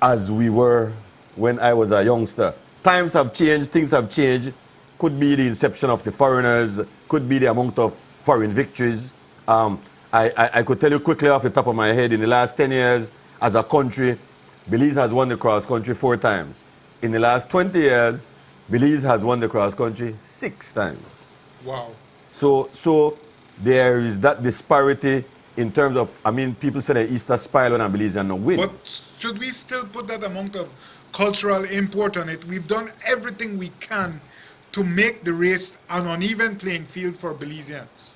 as we were when I was a youngster. Times have changed, things have changed. Could be the inception of the foreigners, could be the amount of foreign victories. I could tell you quickly off the top of my head, in the last 10 years, as a country, Belize has won the cross country 4 times. In the last 20 years, Belize has won the cross country 6 times. Wow. So there is that disparity in terms of, I mean, people say that Easter Spile and Belizean no win. But should we still put that amount of cultural import on it? We've done everything we can to make the race an uneven playing field for Belizeans.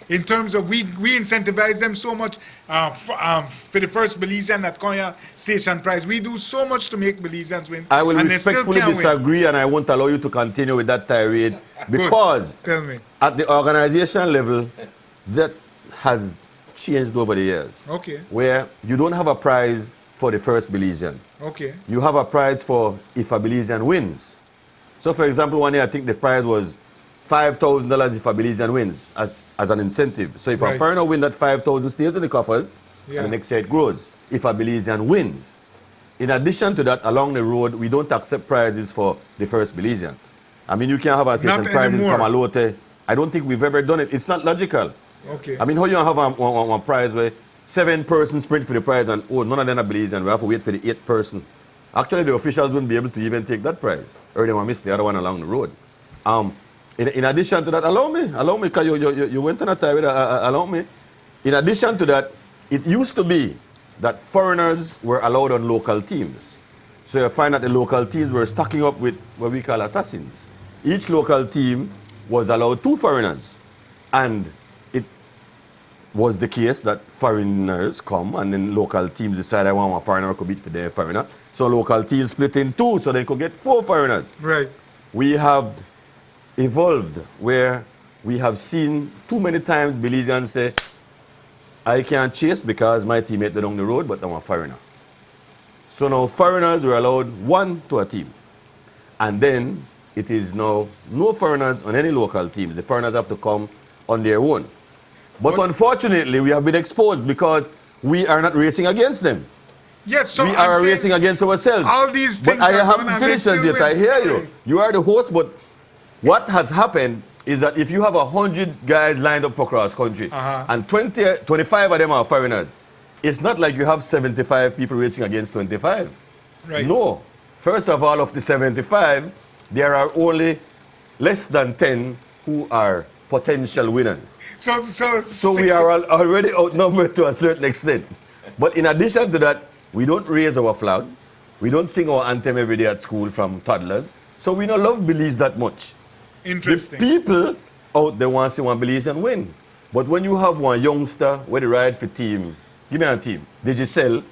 In terms of, we incentivize them so much for the first Belizean at Konya Station Prize. We do so much to make Belizeans win. I will and they still respectfully can't disagree, and I won't allow you to continue with that tirade because Tell me. at the organization level, that has changed over the years. Okay. Where you don't have a prize for the first Belizean. Okay. You have a prize for if a Belizean wins. So, for example, one year I think the prize was $5,000 if a Belizean wins as an incentive. So if a foreigner wins, that 5,000 stays in the coffers, and the next year it grows. If a Belizean wins. In addition to that, along the road, we don't accept prizes for the first Belizean. I mean, you can't have a station prize in Kamalote. I don't think we've ever done it. It's not logical. Okay. I mean, how you have a prize where 7 persons sprint for the prize and, oh, none of them are Belizean. We have to wait for the 8th person. Actually, the officials wouldn't be able to even take that prize. Or they might miss the other one along the road. In addition to that, allow me, because you went on a tirade, allow me. In addition to that, it used to be that foreigners were allowed on local teams. So you find that the local teams were stacking up with what we call assassins. Each local team was allowed 2 foreigners. And it was the case that foreigners come and then local teams decide I want a foreigner to beat for their foreigner. So local teams split in 2 so they could get 4 foreigners. Right. We have evolved where we have seen too many times Belizeans say, I can't chase because my teammate is down the road, but I'm a foreigner. So now foreigners were allowed 1 to a team. And then it is now no foreigners on any local teams. The foreigners have to come on their own. But unfortunately, we have been exposed because we are not racing against them. Yes, so we I'm are saying racing against ourselves. all these things But I are haven't done and finished they as still yet. I win. hear Sorry. you. You are the host, but what has happened is that if you have 100 guys lined up for cross country and 25 of them are foreigners, it's not like you have 75 people racing against 25. Right. No. First of all, of the 75, there are only less than 10 who are potential winners. So we are already outnumbered to a certain extent. But in addition to that, we don't raise our flag. We don't sing our anthem every day at school from toddlers. So we don't love Belize that much. Interesting. The people out there want to see one Belizean win. But when you have one youngster where they ride for team, give me a team, Digicel,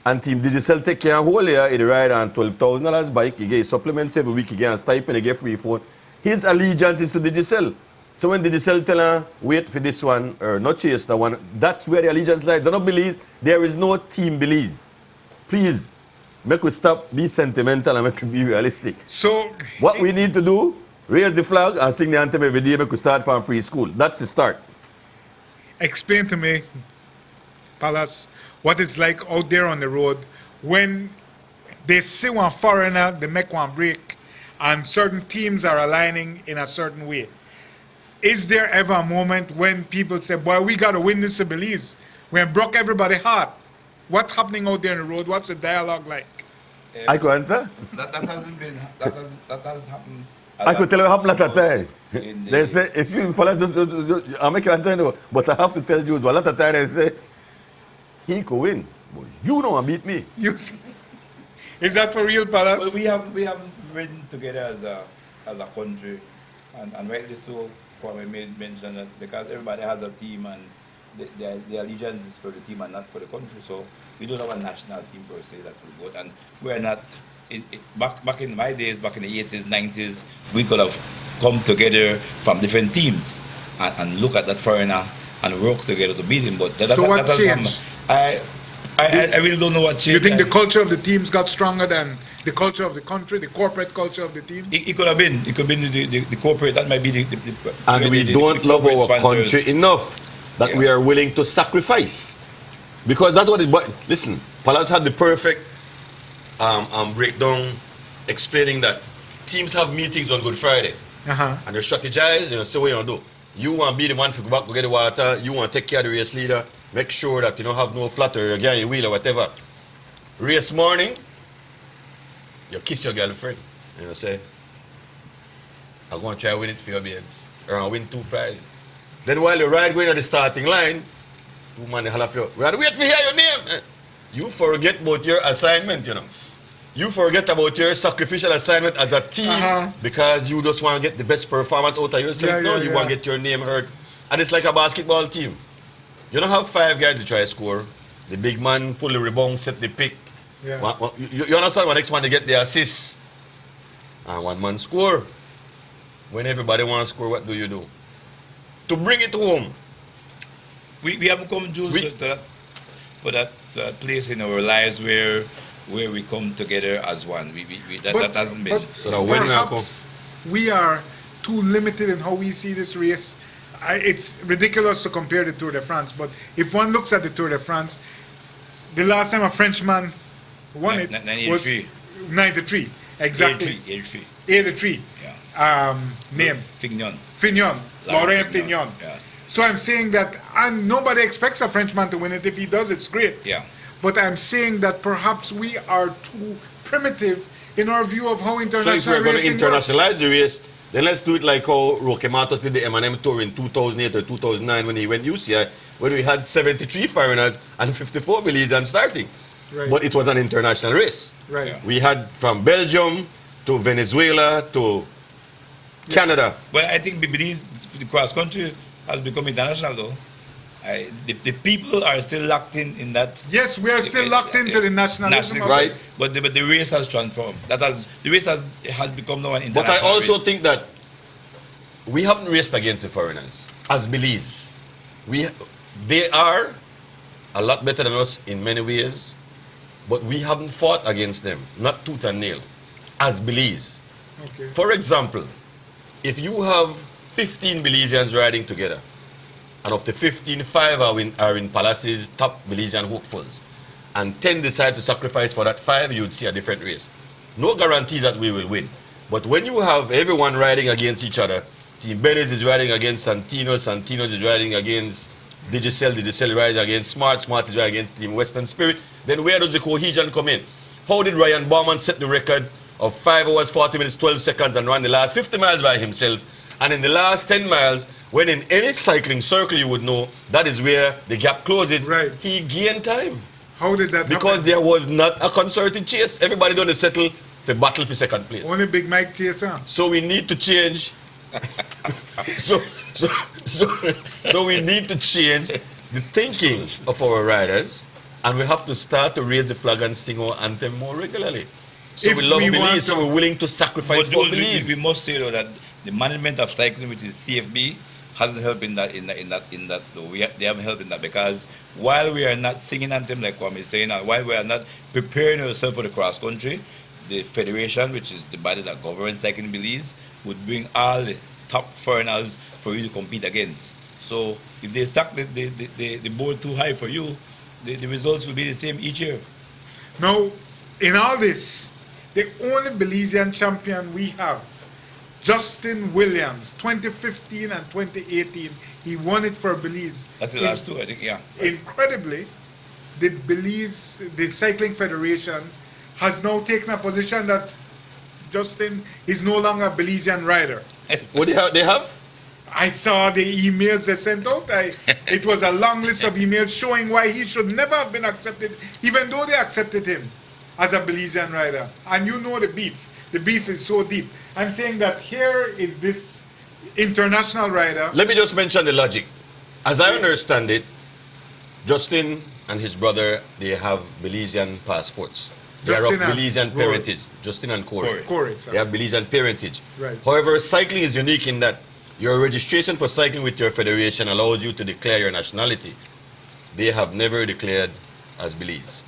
and team Digicel take care of whole year, he ride on $12,000 bike, he get supplements every week, he get a stipend, he get free phone. His allegiance is to Digicel. So when the Giselle tell her, wait for this one, or not chase that one, that's where the allegiance lies. They don't believe, there is no team Belize. Please, make we stop, be sentimental and make we be realistic. So, what we need to do, raise the flag and sing the anthem every day, make we start from preschool. That's the start. explain to me, Palace, what it's like out there on the road when they see one foreigner, they make one break, and certain teams are aligning in a certain way. Is there ever a moment when people say, boy, we got to win this to Belize? We broke everybody's heart. What's happening out there on the road? What's the dialogue like? I could answer. That hasn't been, that hasn't happened. I could tell you what happened at that time. They say, excuse me, Paula, I'll make you answer, no, but I have to tell you, a lot of time they say, he could win, but you don't want to beat me. Is that for real, Palace? Well, we haven't ridden together as a country, and rightly so. Kwame made mention that because everybody has a team and the allegiance is for the team and not for the country, so we don't have a national team per se that will go. And we're not. Back in my days, back in the 80s, 90s, we could have come together from different teams and look at that foreigner and work together to beat him. But so what changed? I really don't know what changed. You think the culture of the teams got stronger than the culture of the country, the corporate culture of the team? It could have been. It could have been the corporate. That might be the and we don't love our country enough that we are willing to sacrifice. Because that's what it. But listen, Palace had the perfect breakdown explaining that teams have meetings on Good Friday. And they strategize, say what you want to do. You want to be the one to go back to get the water, you want to take care of the race leader, make sure that you don't have no flutter, you get your wheel or whatever. Race morning, you kiss your girlfriend and you say, I'm going to try to win it for your babes. Or I'll win 2 prizes. Then while you ride going at the starting line, 2 man holler for you. We had to wait for hear your name. You forget about your assignment, You forget about your sacrificial assignment as a team because you just want to get the best performance out of yourself. You want to get your name heard. And it's like a basketball team. You don't have 5 guys to try to score. The big man pull the rebound, set the pick. You understand what next one to get the assist. And 1 man score. When everybody wants to score, what do you do? To bring it home. We haven't come to that place in our lives where we come together as one. That hasn't been. So perhaps we are too limited in how we see this race. It's ridiculous to compare the Tour de France, but if one looks at the Tour de France, the last time a Frenchman won it was 93. Exactly. 83. Yeah. Name? Fignon. Laurent Fignon. Yes. So I'm saying that, and nobody expects a Frenchman to win it. If he does, it's great. Yeah. But I'm saying that perhaps we are too primitive in our view of how international racing So if we're going to internationalize works. the race, then let's do it like how Roque Matos did the M&M Tour in 2008 or 2009 when he went UCI, when we had 73 foreigners and 54 Belizeans starting. Right. But it was an international race. Right. Yeah. We had from Belgium to Venezuela to Canada. But I think Belize, the cross country, has become international though. The people are still locked in that. Yes, we are still locked into the nationalism. Right. But the race has transformed. The race has become now an international But I also race. think that we haven't raced against the foreigners as Belize. They are a lot better than us in many ways, but we haven't fought against them, not tooth and nail, as Belize. Okay. For example, if you have 15 Belizeans riding together, and of the 15, 5 are in Palace's top Belizean hopefuls, and 10 decide to sacrifice for that 5, you'd see a different race. No guarantees that we will win. But when you have everyone riding against each other, Team Bennis is riding against Santinos is riding against Digicel riding against Smart is riding against Team Western Spirit, then where does the cohesion come in? How did Ryan Bauman set the record of 5 hours, 40 minutes, 12 seconds and run the last 50 miles by himself? And in the last 10 miles, when in any cycling circle you would know, that is where the gap closes, he gained time. How did that Because happen? there was not a concerted chase. Everybody don't settle for battle for second place. Only Big Mike chaser. So we need to change. so we need to change the thinking of our riders, and we have to start to raise the flag and sing our anthem more regularly. So If we love we want Belize, to- so we're willing to sacrifice But for those, Belize. we must say though that the management of cycling, which is CFB, hasn't helped in that. Though. They haven't helped in that because while we are not singing anthem like Kwame is saying, and while we are not preparing ourselves for the cross country, the federation, which is the body that governs cycling Belize, would bring all the top foreigners for you to compete against. So if they stack the board too high for you, the results will be the same each year. Now, in all this, the only Belizean champion we have, Justin Williams, 2015 and 2018, he won it for Belize. That's the last two, I think, yeah. Incredibly, the Cycling Federation has now taken a position that Justin is no longer a Belizean rider. What they have? I saw the emails they sent out. It was a long list of emails showing why he should never have been accepted, even though they accepted him as a Belizean rider. And you know the beef. The beef is so deep. I'm saying that here is this international rider. Let me just mention the logic. As I understand it, Justin and his brother, they have Belizean passports. They are of Belizean parentage. Justin and Corey. They have Belizean parentage. Right. However, cycling is unique in that your registration for cycling with your federation allows you to declare your nationality. They have never declared as Belize.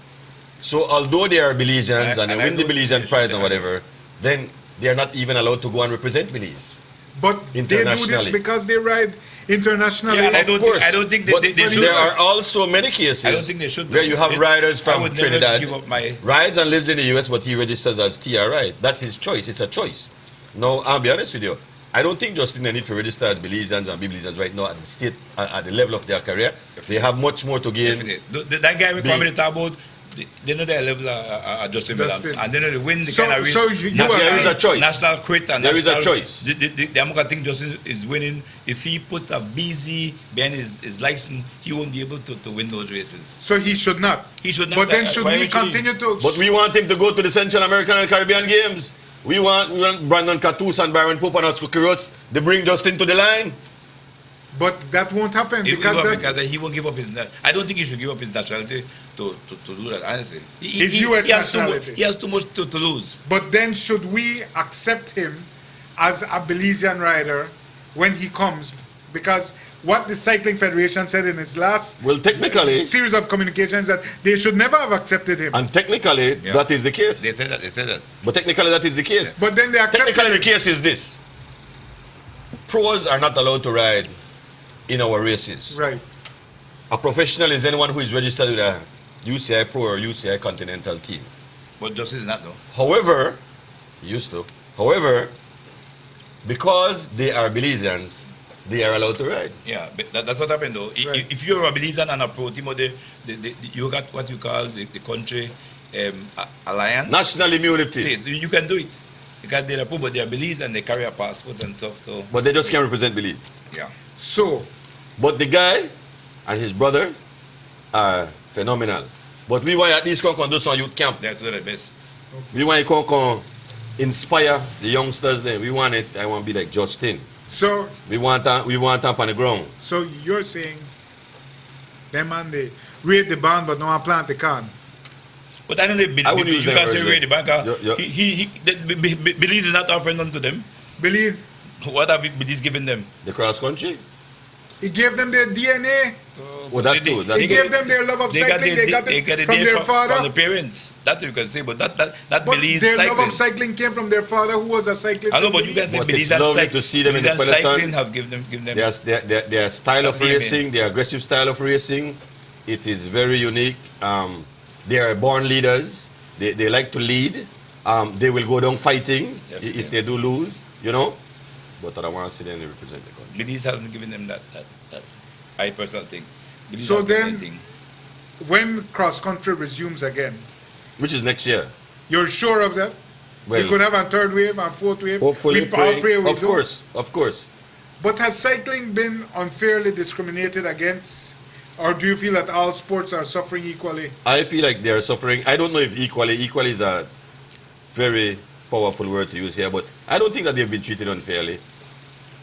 So although they are Belizeans and they win the Belizean prize and whatever, then they are not even allowed to go and represent Belize. But they do this because they ride internationally. Yeah, I don't think they should. There are also many cases I don't think they should where you have riders from Trinidad, give up my... rides and lives in the US, but he registers as TRI. That's his choice. It's a choice. No, I'll be honest with you. I don't think Justin they need to register as Belizeans and be Belizeans right now at the level of their career. They have much more to gain. That guy we come to talk about, they know their level of Justin Williams, and they know they win the kind of race. So there is a choice. National crit and there is a choice. The American think Justin is winning. If he puts a BZ behind his license, he won't be able to win those races. So he should not. He should not. But then should he continue to? But we want him to go to the Central American and Caribbean Games. We want Brandon Catus and Byron Pope and Oscar Kirots. They bring Justin to the line. But that won't happen because he won't give up his. I don't think he should give up his nationality to do that. Honestly, his U.S. nationality. He has too much to lose. But then should we accept him as a Belizean rider when he comes? Because what the Cycling Federation said in its last series of communications that they should never have accepted him. And technically, that is the case. They said that. But technically, that is the case. Yeah. But then they accepted technically, the case is this: pros are not allowed to ride in our races. Right. A professional is anyone who is registered with a UCI Pro or UCI Continental team. But Justin is not, though. However, he used to. However, because they are Belizeans, they are allowed to ride. Yeah, but that's what happened though. Right. If you're a Belizean and a pro team, you got what you call the country alliance. National immunity. You can do it. Because they're a pro, but they're Belize and they carry a passport and stuff. So. But they just can't represent Belize. Yeah. So. But the guy and his brother are phenomenal. But we want at least come do some youth camp. They're two of the best. Okay. We want to come inspire the youngsters there. We want it. I want to be like Justin. So we want up on the ground. So you're saying them man they raid the band but no one plant the can. But I don't know you guys say raid the band. Belize is not offering none to them. Belize. What have Belize given them? The cross country. He gave them their DNA. Well, that too. He gave them their love of cycling. They got it from their father. From the parents. That you can say, but that Belize their cycling. love of cycling came from their father, who was a cyclist. I know, but you can say Belize to see them in the peloton. Cycling have given them. Their style of racing, their aggressive style of racing, it is very unique. They are born leaders. They like to lead. They will go down fighting if they do lose, you know. But I don't want to see them represent the country. Belize haven't given them that I personal thing. Belize so then, when cross country resumes again, which is next year, you're sure of that? Well, you could have a third wave and fourth wave. Hopefully, of course. But has cycling been unfairly discriminated against, or do you feel that all sports are suffering equally? I feel like they are suffering. I don't know if equally. Equally is a very powerful word to use here, but I don't think that they've been treated unfairly.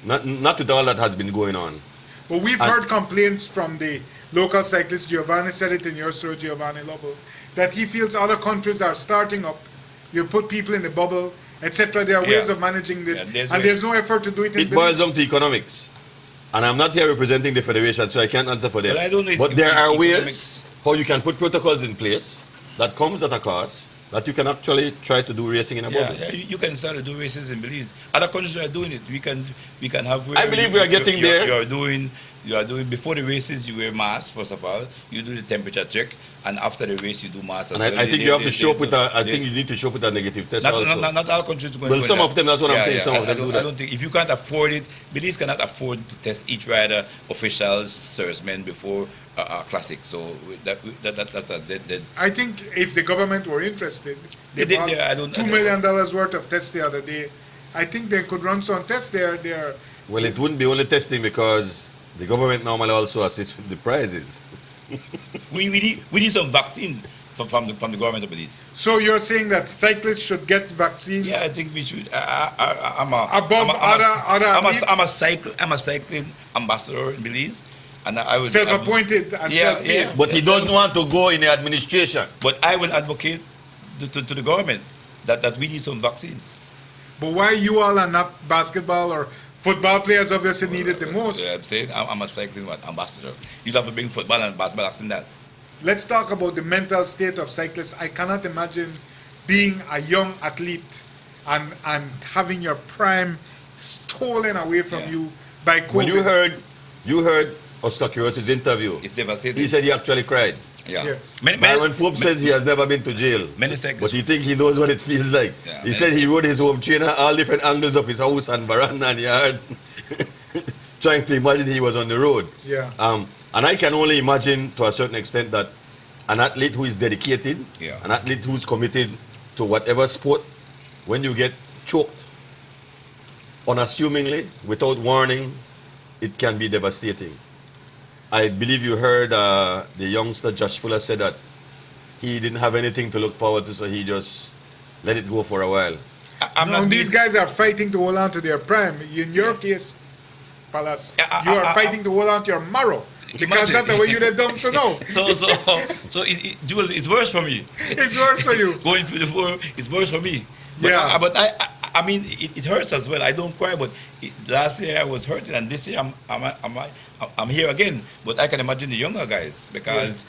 Not with all that has been going on. But we've heard complaints from the local cyclist. Giovanni said it in your story, Giovanni Lovell, that he feels other countries are starting up. You put people in the bubble, etc. There are ways Yeah. of managing this, Yeah, there's and ways. there's no effort to do it in It boils village. down to economics. And I'm not here representing the federation, so I can't answer for them. Well, I don't know, it's But there are ways economics. how you can put protocols in place that comes at a cost that you can actually try to do racing in a Yeah, bubble. yeah, you can start to do races in Belize. Other countries are doing it. We can have. I believe we are getting there. You are doing before the races. You wear masks first of all. You do the temperature check, and after the race you do masks. And I think you have to show up with a. I think you need to show up with a negative test also. Not all countries. Well, some of them. That's what I'm saying. Some of them do I that. don't think if you can't afford it, Belize cannot afford to test each rider, officials, servicemen before a classic. So that's a dead. I think if the government were interested, they They- bought they- I don't- $2 million worth of tests the other day. I think they could run some tests there. Well, it wouldn't be only testing because the government normally also assists with the prizes. We need some vaccines from the government of Belize. So you're saying that cyclists should get vaccines? Yeah, I think we should. I'm a cycling ambassador in Belize, and I will Self-appointed and self-paid. But he doesn't want to go in the administration. But I will advocate to the government that we need some vaccines. But why you all are not basketball or football players obviously need it the most? Yeah, I'm saying I'm a cycling ambassador. You'll have to bring football and basketball in that. Let's talk about the mental state of cyclists. I cannot imagine being a young athlete and having your prime stolen away from you by COVID. When you heard Oscar Quiroz' interview, It's devastating. he said he actually cried. Yeah. Yes. Byron Pope says he has never been to jail, Many cyclists. but he think he knows what it feels like. Yeah, He said he rode his home trainer all different angles of his house and veranda and yard, trying to imagine he was on the road. Yeah. And I can only imagine to a certain extent that an athlete who is dedicated, Yeah. an athlete who's committed to whatever sport, when you get choked unassumingly, without warning, it can be devastating. I believe you heard the youngster Josh Fuller said that he didn't have anything to look forward to, so he just let it go for a while. These guys are fighting to hold on to their prime. In your case, Palas, you are fighting to hold on to your marrow. Because Imagine. that's the way you let them to know. So Jules, it's worse for me. It's worse for you. Going through the floor, it's worse for me. But Yeah. I mean, it hurts as well. I don't cry, but last year I was hurting, and this year I'm here again. But I can imagine the younger guys because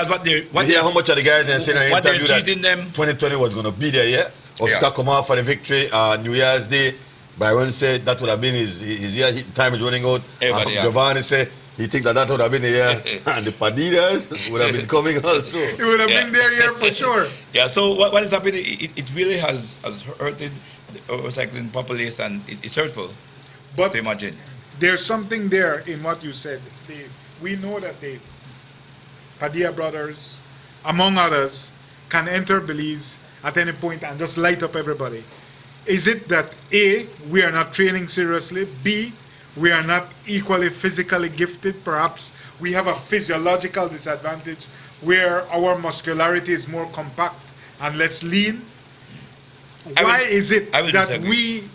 what they're You hear how much of the guys are saying in an what they're interview that treating them. 2020 was going to be there, yeah? Oscar Yeah. come out for the victory, New Year's Day. Byron said that would have been his year, time is running out. Everybody, yeah. Giovanni said he think that would have been the year. And the Padillas would have been coming also. It would have been their year for sure. Yeah, so what is happening, it really has hurted the cycling population, and it's hurtful But to imagine. there's something there in what you said. We know that the Padilla brothers, among others, can enter Belize at any point and just light up everybody. Is it that A, we are not training seriously, B, we are not equally physically gifted, perhaps we have a physiological disadvantage where our muscularity is more compact and less lean? Why is it I will that disagree. we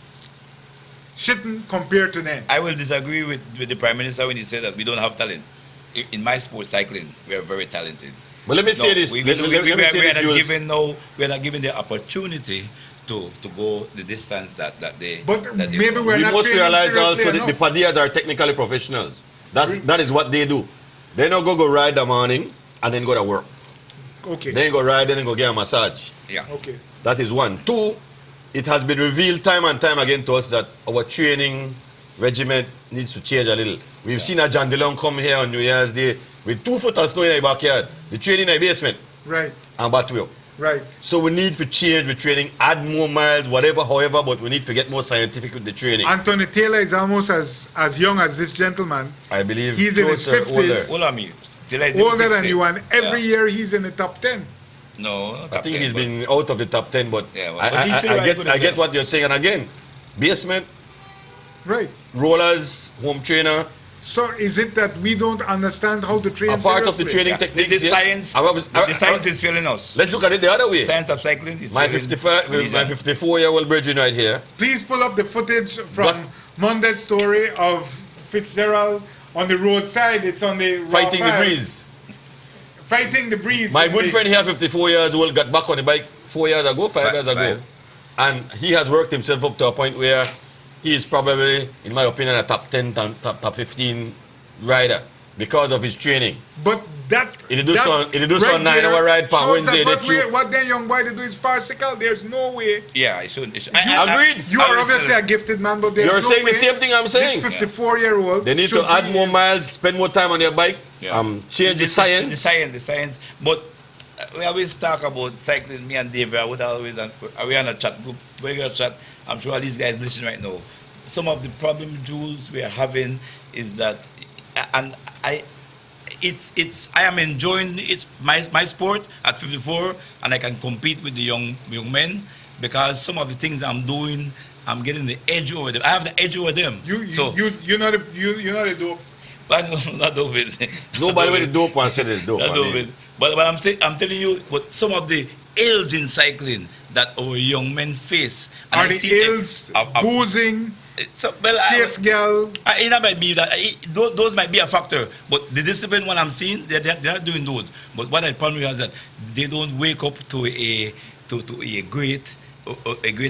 shouldn't compare to them? I will disagree with the Prime Minister when he said that we don't have talent. In my sport, cycling, we are very talented. But let me say this. We Let me say this, Jules. are not given the opportunity to go the distance that they. But that they maybe go. we're We not must training realize also seriously that the enough. Padillas are technically professionals. That is what they do. They don't go ride the morning and then go to work. Okay. They go ride and then go get a massage. Yeah. Okay. That is one. Two, it has been revealed time and time again to us that our training regiment needs to change a little. We've seen a John DeLong come here on New Year's Day with 2 foot of snow in the backyard. We train in the basement Right. and Batwell. Right. So we need to change with training, add more miles, whatever, however, but we need to get more scientific with the training. Anthony Taylor is almost as young as this gentleman. I believe He's in his closer, 50s. older. Older than me. Older than you, and every year he's in the top 10. No, I think he's been out of the top 10, but Yeah, well, I, but he's still I, I very get good I as get well. what you're saying. And again, basement, Right. rollers, home trainer, So is it that we don't understand how to train a part of the seriously? training Yeah. techniques. The yes. science, However, the science is failing us. Let's look at it the other way. Science of cycling is My failing 55, Belize. my 54-year-old virgin right here. Please pull up the footage from But- Monday's story of Fitzgerald on the roadside. It's on the Raw Fighting the 5. breeze. Fighting the breeze. My good friend here, 54 years old, got back on the bike 4 years ago, 5 years ago. Right. And he has worked himself up to a point where he is probably, in my opinion, a top 10, top 15 rider because of his training. But that He do some right 9-hour ride per shows Wednesday. that what then young boy they do is farcical. There's no way. Yeah, I shouldn't. Agreed. You are obviously a gifted man, but there's You're no saying way the same thing I'm saying. This 54-year-old. They need to add more miles, spend more time on their bike, change the science. The science. But we always talk about cycling, me and David. I would always, we on a chat group, regular chat. I'm sure all these guys listen right now. Some of the problem, Jules, we are having is that, and I am enjoying my sport at 54, and I can compete with the young men because some of the things I'm doing, I'm getting the edge over them. I have the edge over them. You're not the dope. But not dope. Nobody with the dope wants to say the dope. Not dope. But I'm telling you, but some of the ills in cycling that our young men face. And Are the ills boozing? So, well, chase girl. It might be that those might be a factor, but the discipline one I'm seeing, they're not doing those. But what I found is that they don't wake up to a great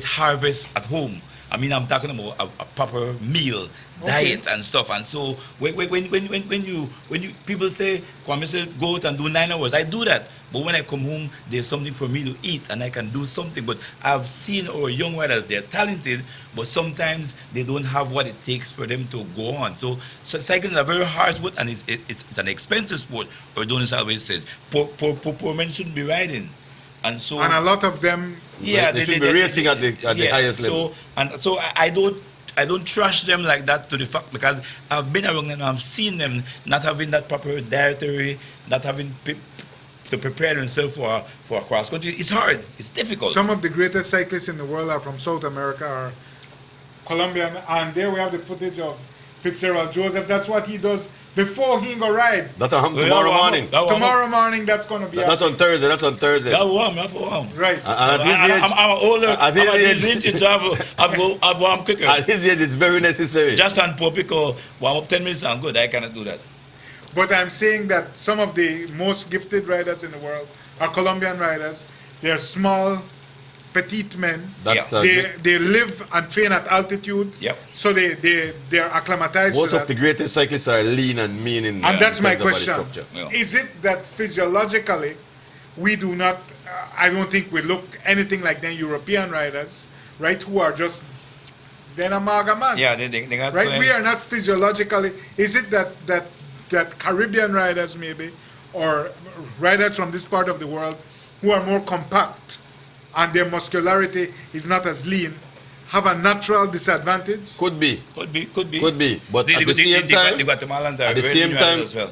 harvest at home. I mean, I'm talking about a proper meal, diet and stuff. And so when you people say, Kwame said, go out and do 9 hours, I do that. But when I come home, there's something for me to eat and I can do something. But I've seen our young riders, they're talented, but sometimes they don't have what it takes for them to go on. So cycling is a very hard sport and it's an expensive sport. Or Donis always said, poor men shouldn't be riding. And a lot of them, they should be racing at the highest level. So I don't trash them like that to the fact because I've been around them and I've seen them not having that proper dietary, not having to prepare themselves for a cross country. It's hard. It's difficult. Some of the greatest cyclists in the world are from South America or Colombian, and there we have the footage of Fitzgerald Joseph. That's what he does before he go ride. That's tomorrow morning. Tomorrow morning, that's going to be. That's on Thursday. That's on Thursday. That's warm. Right. I'm older. At this age, I've warm quicker. At this age, it's very necessary. Just on Popico, warm up 10 minutes and good. I cannot do that. But I'm saying that some of the most gifted riders in the world are Colombian riders. They're small, petite men. They live and train at altitude. Yep. So they're acclimatized. Most of the greatest cyclists are lean and mean in and that's my question. Yeah. Is it that physiologically we do not, I don't think we look anything like the European riders, right, who are just then a maga man. Yeah, they got right? We are not physiologically, is it that Caribbean riders maybe, or riders from this part of the world who are more compact and their muscularity is not as lean, have a natural disadvantage? Could be. But at the same time, the Guatemalans are at the same time as well.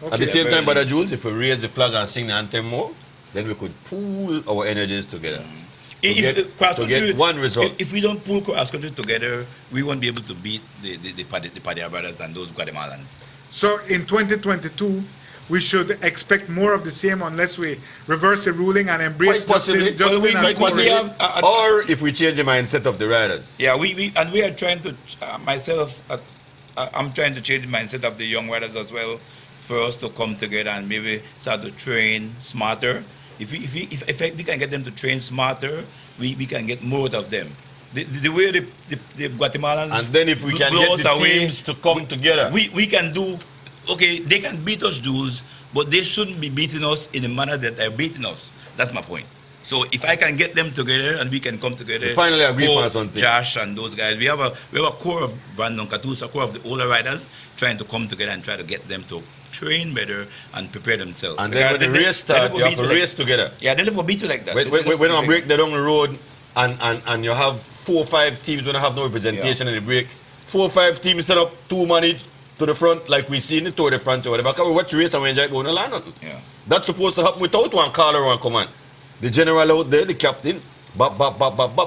At the same time, Brother Jules, if we raise the flag and sing the anthem more, then we could pool our energies together. To get one result. If we don't pull cross country together, we won't be able to beat the Padilla brothers and those Guatemalans. So in 2022, we should expect more of the same unless we reverse the ruling and embrace Quite possibly. Or if we change the mindset of the riders. Yeah, we are trying to, I'm trying to change the mindset of the young riders as well for us to come together and maybe start to train smarter. If we can get them to train smarter, we can get more out of them. The way the Guatemalans and then if we can get the teams to come together, we can do. Okay, they can beat us, Jules, but they shouldn't be beating us in the manner that they're beating us. That's my point. So if I can get them together and we can come together, we finally agree on something. Josh and those guys, we have a core of Brandon Catus, a core of the older riders, trying to come together and try to get them to train better and prepare themselves. And then when the race starts, you have to race together. Yeah, they never beat you like that. When I break down the road and you have 4 or 5 teams when I have no representation in the break, 4 or 5 teams set up 2 money to the front like we see in the Tour de France or whatever. Because we watch the race and we enjoy going to land on. Yeah. That's supposed to happen without one caller or one command. The general out there, the captain, bop,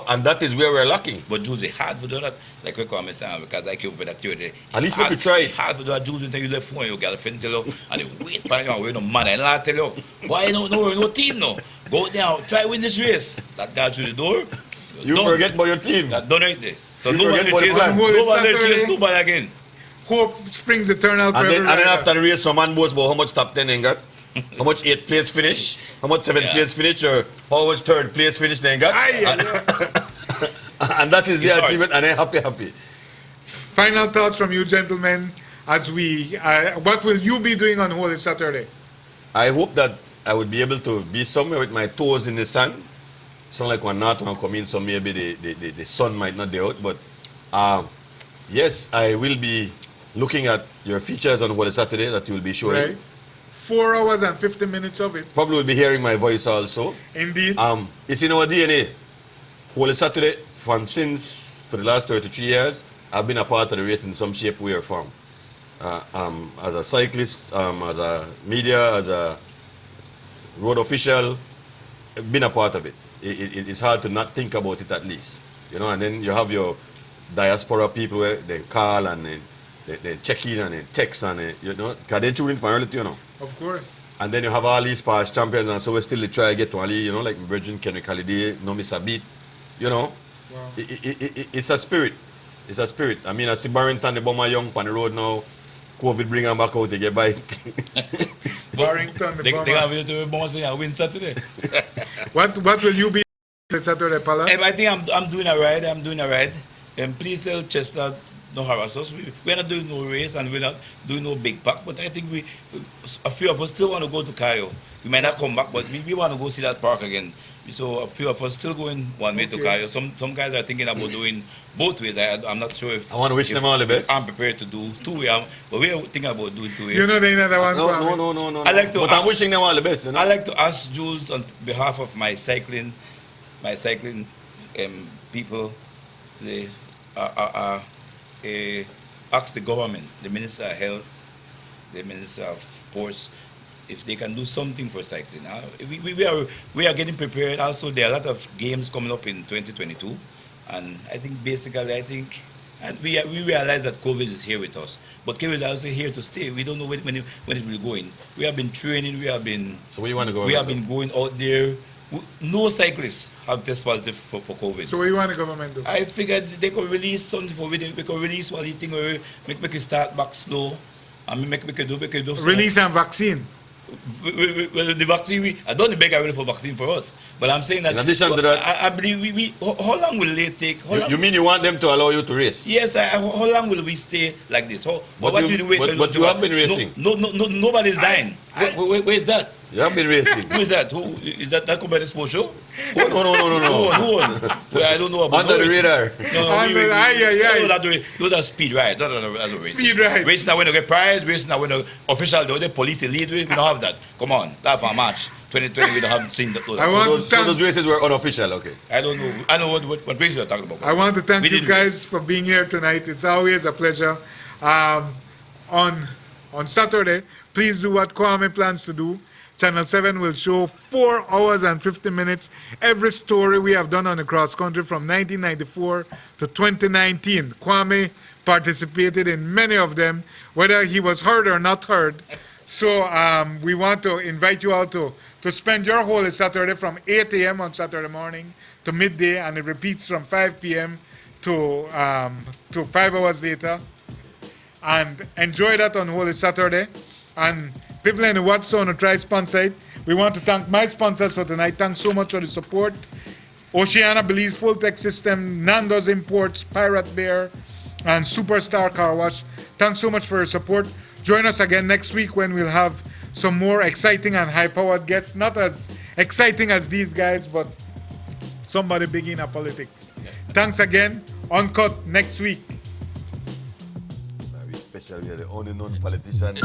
and that is where we're lacking. But Jules, it's hard to do that, like we come saying, because I keep with that theory. At least we could try. It's hard to do that, Jules, until you left phone, your girlfriend tell you, and you wait for you, we're no man, and I tell you, why no team no? Go now, try win this race. That guy through the door. You forget about your team. That done right there. So you no one chase too bad again. Hope springs eternal. And then after the race, some man boasts about how much top 10 they got. How much 8th place finish, how much 7th place finish, or how much 3rd place finish they got. And that is It's the hard. achievement, and I'm happy. Final thoughts from you, gentlemen, as we, what will you be doing on Holy Saturday? I hope that I would be able to be somewhere with my toes in the sun. Sound like one not one come in, so maybe the sun might not be out. But yes, I will be looking at your features on Holy Saturday that you will be showing. Right? 4 hours and 50 minutes of it. Probably will be hearing my voice also. Indeed. It's in our DNA. Holy Saturday, for the last 33 years, I've been a part of the race in some shape, way, or form. As a cyclist, as a media, as a road official, been a part of it. It's hard to not think about it at least. You know, and then you have your diaspora people where they call and they check in and they text and you know, because they tune in for early, you know. Of course. And then you have all these past champions, and so we still try to get to Ali, you know, like Virgin Kenny Khalidi, no miss a beat, you know. Wow. It's a spirit. It's a spirit. I mean, I see Barrington, the bomber young on the road now. COVID bring them back out to get bike. Barrington, the They bomber. have to be bombers and win Saturday. What will you be on Saturday, Palace? I think I'm doing a ride. I'm doing a ride. And please tell Chester don't harass us. We're not doing no race and we're not doing no big pack. But I think a few of us still want to go to Cairo. We might not come back, but we want to go see that park again. So a few of us still going one way to Cairo. Some guys are thinking about doing both ways. I'm not sure if I want to wish them all the best. I'm prepared to do two-way, but we're thinking about doing two-way. You know they another one. No. I like to But I'm wishing them all the best. You know? I like to ask Jules on behalf of my cycling people. They ask the government, the Minister of Health, the Minister of Sports, if they can do something for cycling. We are getting prepared. Also, there are a lot of games coming up in 2022, and I think basically and we realize that COVID is here with us, but COVID is also here to stay. We don't know when it will go in. We have been training. So where you want to go? We have been going out there. No cyclists have tested positive for COVID. So what you want the government to do? I figured they could release something for it. We could release one thing where make it start back slow. And make it do Release and vaccine. Well, the vaccine, I don't beg ready for vaccine for us. But I'm saying that in addition to that, I believe how long will they take? You mean you want them to allow you to race? Yes, how long will we stay like this? But you have been racing. No, nobody's dying. Where is that? You have been racing. Who is that? Who is that? That combat sports show? Oh, no. Who won? Well, I don't know about Under the radar. Those are speed rides. That's not racing. Speed rides. Racing now when you get prize. Racing now when the official, the police, the lead. We don't have that. Come on, that's for March 2020. We don't have seen that. So those races were unofficial, okay? I don't know. I know what race you're talking about. I want to thank you guys for being here tonight. It's always a pleasure. On Saturday, please do what Kwame plans to do. Channel 7 will show 4 hours and 50 minutes every story we have done on the cross country from 1994 to 2019. Kwame participated in many of them, whether he was heard or not heard. So we want to invite you all to spend your Holy Saturday from 8 a.m. on Saturday morning to midday, and it repeats from 5 p.m. to 5 hours later. And enjoy that on Holy Saturday. And people in the Watch Zone who try sponsor it, we want to thank my sponsors for tonight. Thanks so much for the support. Oceana Belize Full Tech System, Nando's Imports, Pirate Bear, and Superstar Car Wash. Thanks so much for your support. Join us again next week when we'll have some more exciting and high-powered guests. Not as exciting as these guys, but somebody big in our politics. Thanks again. Uncut next week. Very special. We are the only known politician.